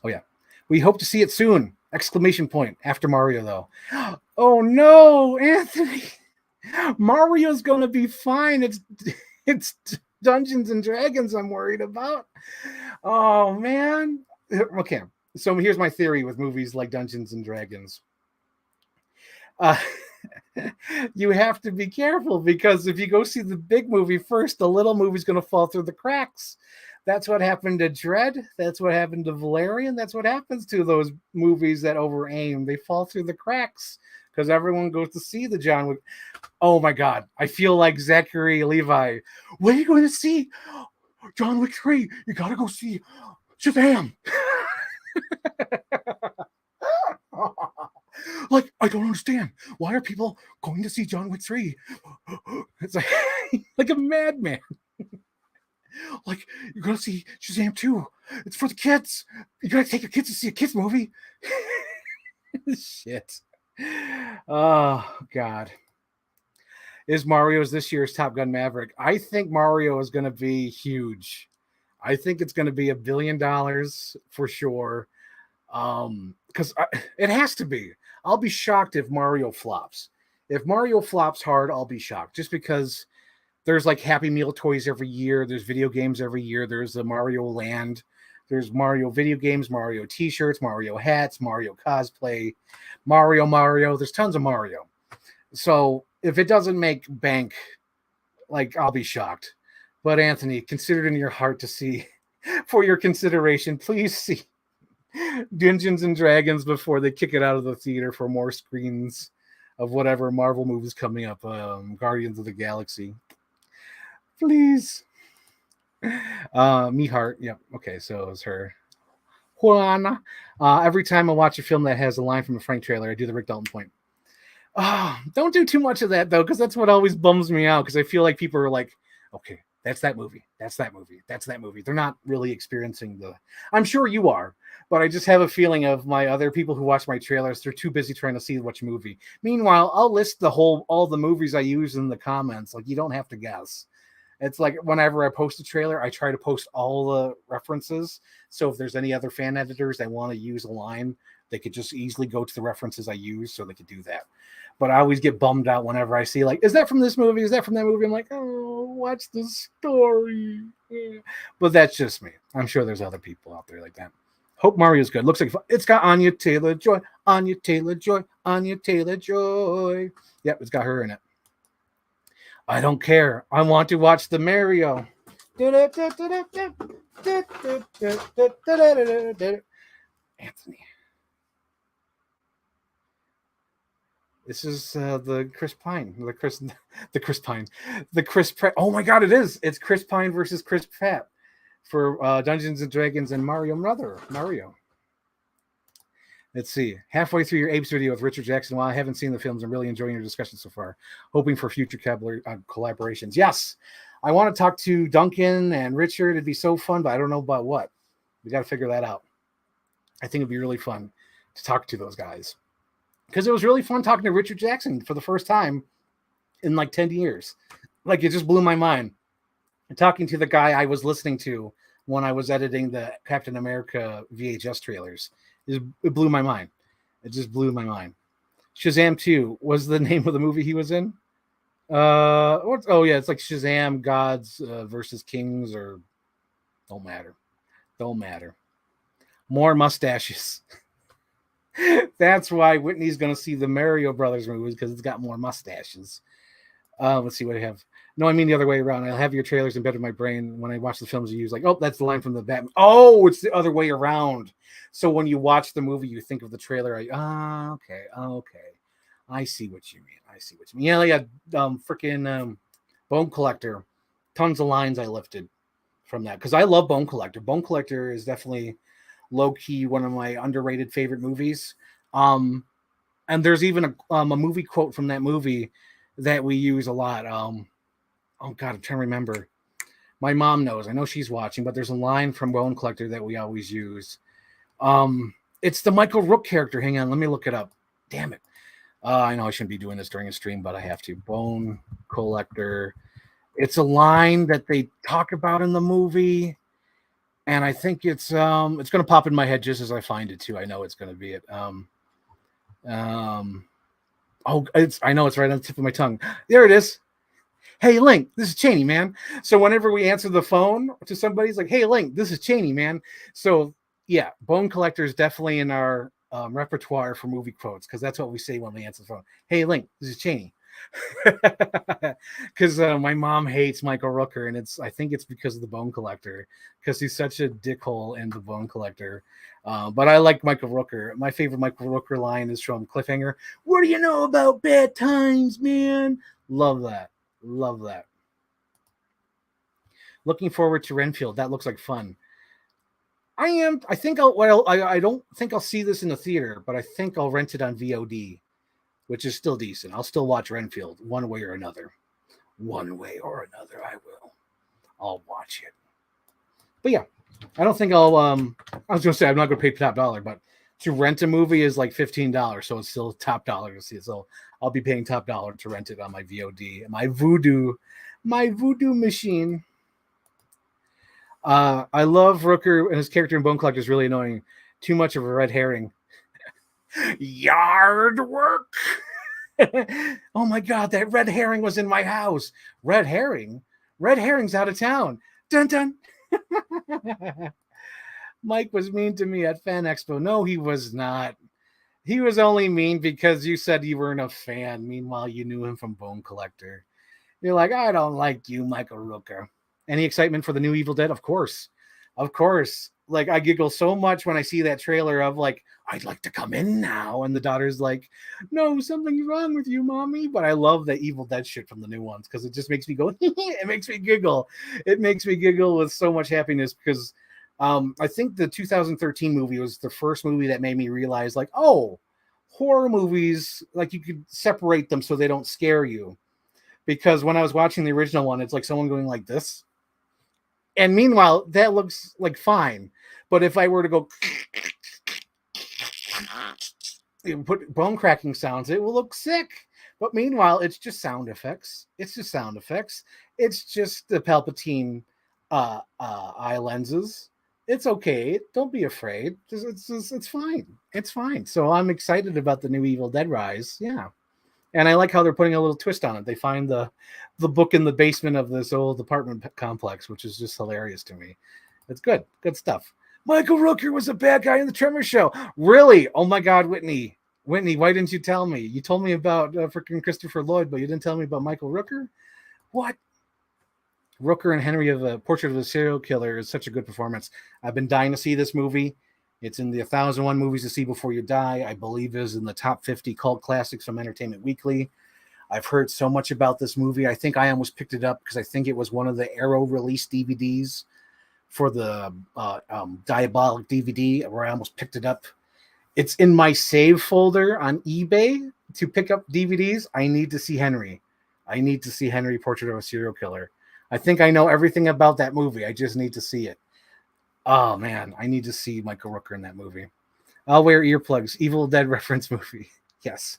Oh, yeah. We hope to see it soon. Exclamation point. After Mario, though. Oh, no, Anthony. Mario's going to be fine. It's Dungeons and Dragons I'm worried about. Oh, man. Okay. So here's my theory with movies like Dungeons and Dragons. You have to be careful because if you go see the big movie first, the little movie's going to fall through the cracks. That's what happened to Dread. That's what happened to Valerian. That's what happens to those movies that over-aim. They fall through the cracks because everyone goes to see the John Wick. Oh, my God. I feel like Zachary Levi. What are you going to see? John Wick 3. You got to go see Shazam. Like, I don't understand. Why are people going to see John Wick 3? It's like a madman. Like, you're going to see Shazam 2. It's for the kids. You got to take your kids to see a kids movie. Shit. Oh, God. Is Mario's this year's Top Gun Maverick? I think Mario is going to be huge. I think it's going to be $1 billion for sure. Because it has to be. I'll be shocked if Mario flops. If Mario flops hard, I'll be shocked. Just because there's like Happy Meal toys every year. There's video games every year. There's the Mario Land. There's Mario video games, Mario t-shirts, Mario hats, Mario cosplay, Mario. There's tons of Mario. So if it doesn't make bank, like, I'll be shocked. But Anthony, consider it in your heart to see, for your consideration, please see Dungeons and Dragons before they kick it out of the theater for more screens of whatever Marvel movies coming up. Guardians of the Galaxy. Please. Me heart. Yep. Okay, so it's her. Juana. Every time I watch a film that has a line from a Frank trailer, I do the Rick Dalton point. Don't do too much of that, though, because that's what always bums me out, because I feel like people are like, okay, that's that movie. They're not really experiencing I'm sure you are, but I just have a feeling of my other people who watch my trailers, they're too busy trying to see which movie. Meanwhile, I'll list all the movies I use in the comments. Like, you don't have to guess. It's like whenever I post a trailer, I try to post all the references. So if there's any other fan editors that want to use a line, they could just easily go to the references I use so they could do that. But I always get bummed out whenever I see, like, is that from this movie? Is that from that movie? I'm like, oh, what's the story? Yeah. But that's just me. I'm sure there's other people out there like that. Hope Mario's good. Looks like it's got Anya Taylor-Joy. Yep, it's got her in it. I don't care. I want to watch the Mario. Anthony. This is the Chris Pine. The Chris Pratt. Oh my God, it is. It's Chris Pine versus Chris Pratt for Dungeons and Dragons and Mario. Let's see. Halfway through your Apes video with Richard Jackson. While I haven't seen the films, I'm really enjoying your discussion so far. Hoping for future collaborations. Yes, I want to talk to Duncan and Richard. It'd be so fun, but I don't know about what. We got to figure that out. I think it'd be really fun to talk to those guys. Because it was really fun talking to Richard Jackson for the first time in like 10 years. Like, it just blew my mind. And talking to the guy I was listening to when I was editing the Captain America VHS trailers. It blew my mind. It just blew my mind. Shazam 2 was the name of the movie he was in. It's like Shazam Gods versus Kings, or don't matter. More mustaches. That's why Whitney's going to see the Mario Brothers movies, because it's got more mustaches. Let's see what I have. No, I mean the other way around. I'll have your trailers embedded in my brain when I watch the films you use. Like, oh, that's the line from the Batman. Oh, it's the other way around. So when you watch the movie, you think of the trailer. Okay. I see what you mean. I see what you mean. Yeah, freaking Bone Collector. Tons of lines I lifted from that because I love Bone Collector. Bone Collector is definitely low key one of my underrated favorite movies. Um, and there's even a movie quote from that movie that we use a lot. Oh God, I'm trying to remember. My mom knows. I know she's watching, but there's a line from Bone Collector that we always use. It's the Michael Rook character. Hang on, let me look it up. Damn it. I know I shouldn't be doing this during a stream, but I have to. Bone Collector. It's a line that they talk about in the movie, and I think it's gonna pop in my head just as I find it too. I know it's gonna be it. Um I know it's right on the tip of my tongue. There it is. Hey Link, this is Cheney, man. So whenever we answer the phone to somebody, it's like, hey Link, this is Cheney, man. So yeah, Bone Collector is definitely in our repertoire for movie quotes because that's what we say when we answer the phone. Hey Link, this is Cheney. Because my mom hates Michael Rooker, and I think it's because of the Bone Collector, because he's such a dickhole in the Bone Collector. But I like Michael Rooker. My favorite Michael Rooker line is from Cliffhanger. What do you know about bad times, man? Love that. Love that. Looking forward to Renfield. That looks like fun. I am. I think I'll. Well, I don't think I'll see this in the theater, but I think I'll rent it on VOD, which is still decent. I'll still watch Renfield one way or another. One way or another, I will. I'll watch it. But yeah, I don't think I'll. I was gonna say I'm not gonna pay top dollar, but to rent a movie is like $15, so it's still top dollar to see it. So I'll be paying top dollar to rent it on my VOD, my voodoo machine. I love Rooker, and his character in Bone Collector is really annoying. Too much of a red herring. Yard work. Oh my God, that red herring was in my house. Red herring? Red herring's out of town. Dun dun. Mike was mean to me at Fan Expo. No, he was not. He was only mean because you said you weren't a fan. Meanwhile, you knew him from Bone Collector. You're like, I don't like you, Michael Rooker. Any excitement for the new Evil Dead? Of course. Of course. Like, I giggle so much when I see that trailer of, like, I'd like to come in now. And the daughter's like, no, something's wrong with you, mommy. But I love the Evil Dead shit from the new ones because it just makes me go, it makes me giggle. It makes me giggle with so much happiness because I think the 2013 movie was the first movie that made me realize, like, oh, horror movies, like, you could separate them so they don't scare you. Because when I was watching the original one, it's like someone going like this. And meanwhile, that looks like fine. But if I were to go put bone cracking sounds, it will look sick. But meanwhile, it's just sound effects. It's just sound effects. It's just the Palpatine eye lenses. It's okay. Don't be afraid. It's fine. It's fine. So I'm excited about the new Evil Dead Rise. Yeah. And I like how they're putting a little twist on it. They find the book in the basement of this old apartment complex, which is just hilarious to me. It's good. Good stuff. Michael Rooker was a bad guy in the Tremor Show. Really? Oh my God, Whitney. Whitney, why didn't you tell me? You told me about freaking Christopher Lloyd, but you didn't tell me about Michael Rooker? What? Rooker and Henry of a Portrait of a Serial Killer is such a good performance. I've been dying to see this movie. It's in the 1001 Movies to See Before You Die. I believe is in the top 50 cult classics from Entertainment Weekly. I've heard so much about this movie. I think I almost picked it up because I think it was one of the Arrow release DVDs for the Diabolic DVD where I almost picked it up. It's in my save folder on eBay to pick up DVDs. I need to see Henry. I need to see Henry Portrait of a Serial Killer. I think I know everything about that movie. I just need to see it. Oh, man. I need to see Michael Rooker in that movie. I'll wear earplugs. Evil Dead reference movie. Yes.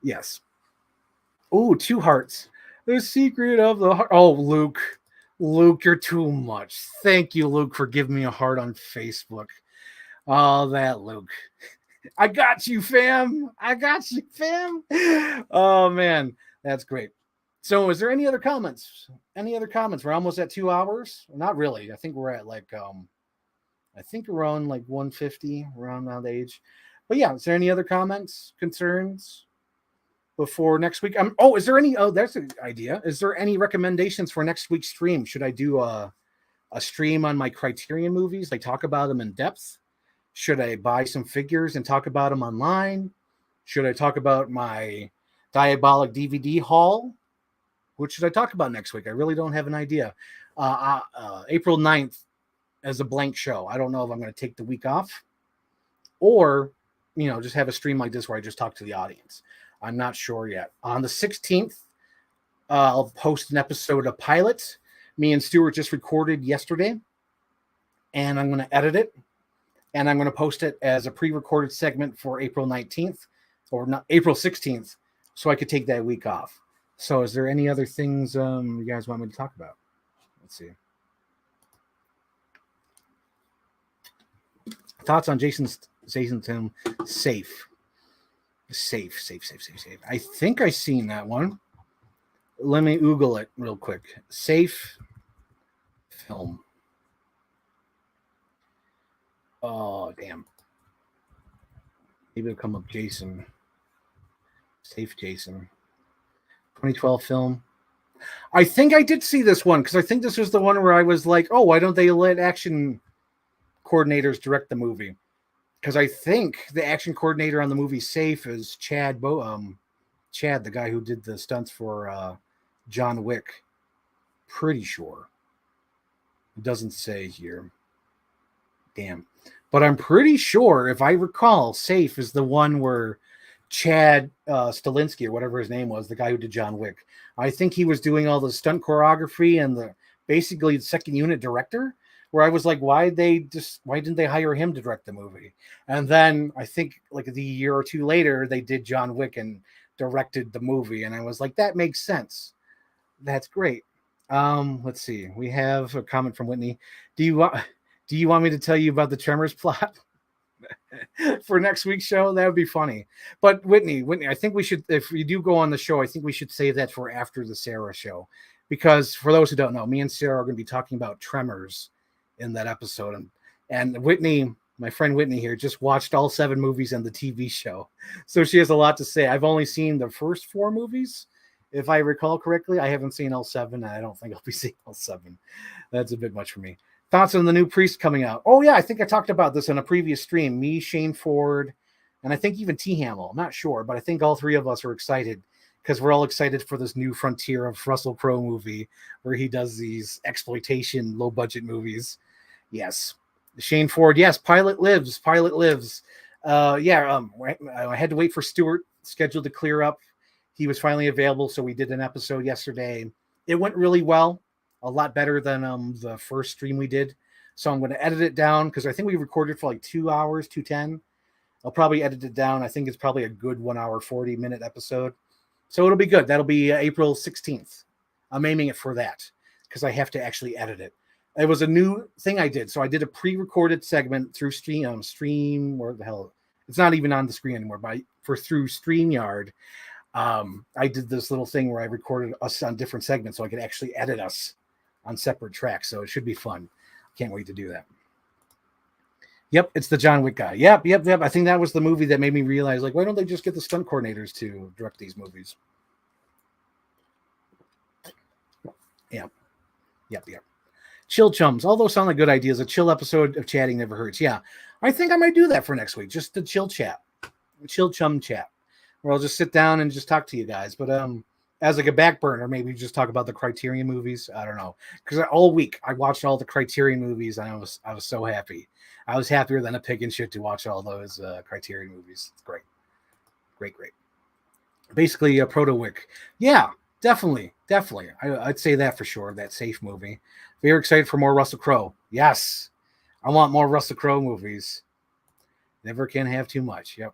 Yes. Oh, 2 hearts. The secret of the heart. Oh, Luke. Luke, you're too much. Thank you, Luke, for giving me a heart on Facebook. Oh, that Luke. I got you, fam. I got you, fam. Oh, man. That's great. So is there any other comments? Any other comments? We're almost at 2 hours. Not really. I think we're at like I think around like 150, around that age. But yeah, is there any other comments, concerns? before next week. Is there any? Oh, that's an idea. Is there any recommendations for next week's stream? Should I do a stream on my Criterion movies? Like talk about them in depth? Should I buy some figures and talk about them online? Should I talk about my Diabolic DVD haul? What should I talk about next week? I really don't have an idea. April 9th as a blank show. I don't know if I'm going to take the week off or, just have a stream like this where I just talk to the audience. I'm not sure yet. On the 16th, I'll post an episode of Pilot. Me and Stuart just recorded yesterday, and I'm going to edit it, and I'm going to post it as a pre-recorded segment for April 19th or not April 16th, so I could take that week off. So is there any other things you guys want me to talk about? Let's see. Thoughts on Jason Tatum? Safe. I think I seen that one. Let me Google it real quick. Safe film. Oh, damn. Maybe it'll come up Jason. Safe Jason. 2012 film. I think I did see this one because I think this was the one where I was like, oh, why don't they let action coordinators direct the movie? Because I think the action coordinator on the movie Safe is Chad, the guy who did the stunts for John Wick. Pretty sure. It doesn't say here. Damn. But I'm pretty sure, if I recall, Safe is the one where Chad Stalinsky, or whatever his name was, the guy who did John Wick. I think he was doing all the stunt choreography and basically the second unit director, where I was like, why didn't they hire him to direct the movie? And then I think like the year or two later, they did John Wick and directed the movie. And I was like, that makes sense. That's great. Let's see. We have a comment from Whitney. Do you want me to tell you about the Tremors plot for next week's show? That would be funny. But Whitney, I think we should, if you do go on the show, I think we should save that for after the Sarah show. Because for those who don't know, me and Sarah are going to be talking about Tremors in that episode. And Whitney, my friend Whitney here, just watched all 7 movies and the TV show. So she has a lot to say. I've only seen the first 4 movies. If I recall correctly, I haven't seen all 7. And I don't think I'll be seeing all 7. That's a bit much for me. Thoughts on the new Priest coming out? Oh, yeah, I think I talked about this in a previous stream. Me, Shane Ford, and I think even T. Hamill. I'm not sure, but I think all 3 of us are excited because we're all excited for this new frontier of Russell Crowe movie where he does these exploitation, low-budget movies. Yes. Shane Ford, yes, Pilot lives. I had to wait for Stuart scheduled to clear up. He was finally available, so we did an episode yesterday. It went really well. A lot better than the first stream we did. So I'm going to edit it down because I think we recorded for like 2 hours, 2:10. I'll probably edit it down. I think it's probably a good 1 hour, 40-minute episode. So it'll be good. That'll be April 16th. I'm aiming it for that because I have to actually edit it. It was a new thing I did. So I did a pre-recorded segment through Stream, where the hell, it's not even on the screen anymore, but through StreamYard. I did this little thing where I recorded us on different segments so I could actually edit us on separate tracks. So it should be fun. Can't wait to do that. Yep, it's the John Wick guy. Yep. I think that was the movie that made me realize, like, why don't they just get the stunt coordinators to direct these movies? Yep. Chill chums. All those sound like good ideas. A chill episode of chatting never hurts. Yeah, I think I might do that for next week. Just the chill chat, chill chum chat, where I'll just sit down and just talk to you guys. But as like a back burner, maybe just talk about the Criterion movies. I don't know, because all week I watched all the Criterion movies and I was so happy. I was happier than a pig in shit to watch all those Criterion movies. It's great. Basically, Proto Wick. Yeah, definitely. I'd say that for sure. That Safe movie. Very excited for more Russell Crowe. Yes, I want more Russell Crowe movies. Never can have too much. Yep.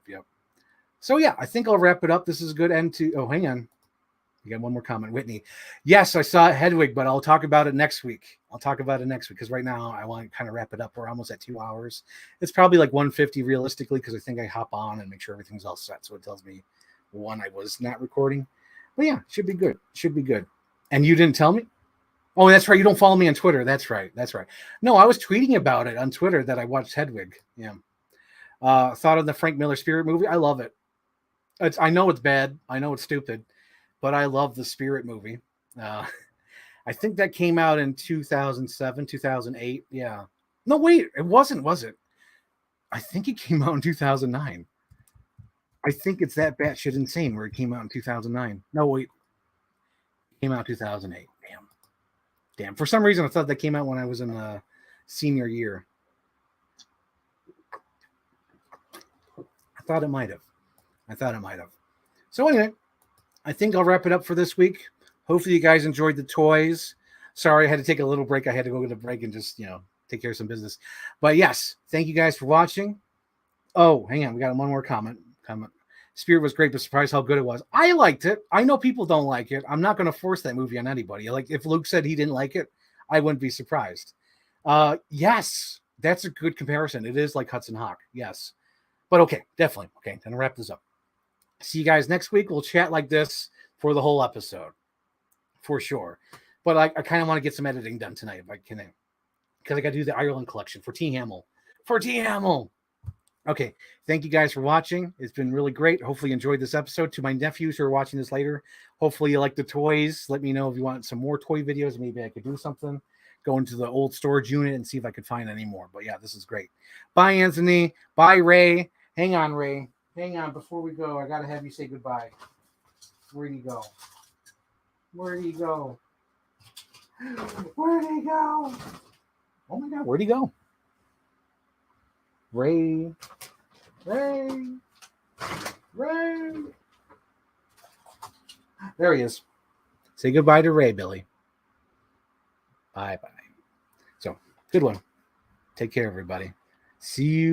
So yeah, I think I'll wrap it up. This is a good end to. Oh, hang on. You got one more comment, Whitney. Yes, I saw Hedwig, but I'll talk about it next week. Because right now I want to kind of wrap it up. We're almost at 2 hours. It's probably like 150 realistically because I think I hop on and make sure everything's all set. So it tells me when I was not recording. But yeah, should be good. And you didn't tell me? Oh, that's right. You don't follow me on Twitter. That's right. No, I was tweeting about it on Twitter that I watched Hedwig. Yeah. Thought of the Frank Miller Spirit movie. I love it. I know it's bad. I know it's stupid, but I love the Spirit movie. Uh, I think that came out in 2007, 2008. Yeah. No, wait, it wasn't, was it? I think it came out in 2009. I think it's that batshit insane where it came out in 2009. No, wait, it came out in 2008. Damn. Damn. For some reason, I thought that came out when I was in senior year. I thought it might have. So, anyway, I think I'll wrap it up for this week. Hopefully, you guys enjoyed the toys. Sorry, I had to take a little break. I had to go get a break and just, take care of some business. But yes, thank you guys for watching. Oh, hang on. We got one more comment. Spirit was great, but surprised how good it was. I liked it. I know people don't like it. I'm not going to force that movie on anybody. Like, if Luke said he didn't like it, I wouldn't be surprised. Yes, that's a good comparison. It is like Hudson Hawk. Yes. But okay, definitely. Okay, then wrap this up. See you guys next week. We'll chat like this for the whole episode. For sure. But I kind of want to get some editing done tonight if I can. Because I got to do the Ireland collection for T. Hamill. Okay. Thank you guys for watching. It's been really great. Hopefully you enjoyed this episode. To my nephews who are watching this later, hopefully you like the toys. Let me know if you want some more toy videos. Maybe I could do something. Go into the old storage unit and see if I could find any more. But yeah, this is great. Bye, Anthony. Bye, Ray. Hang on, Ray. Hang on. Before we go, I got to have you say goodbye. Where'd he go? Where'd he go? Where'd he go? Oh my God, where'd he go? Ray. There he is. Say goodbye to Ray, Billy. Bye. So, good one. Take care, everybody. See you.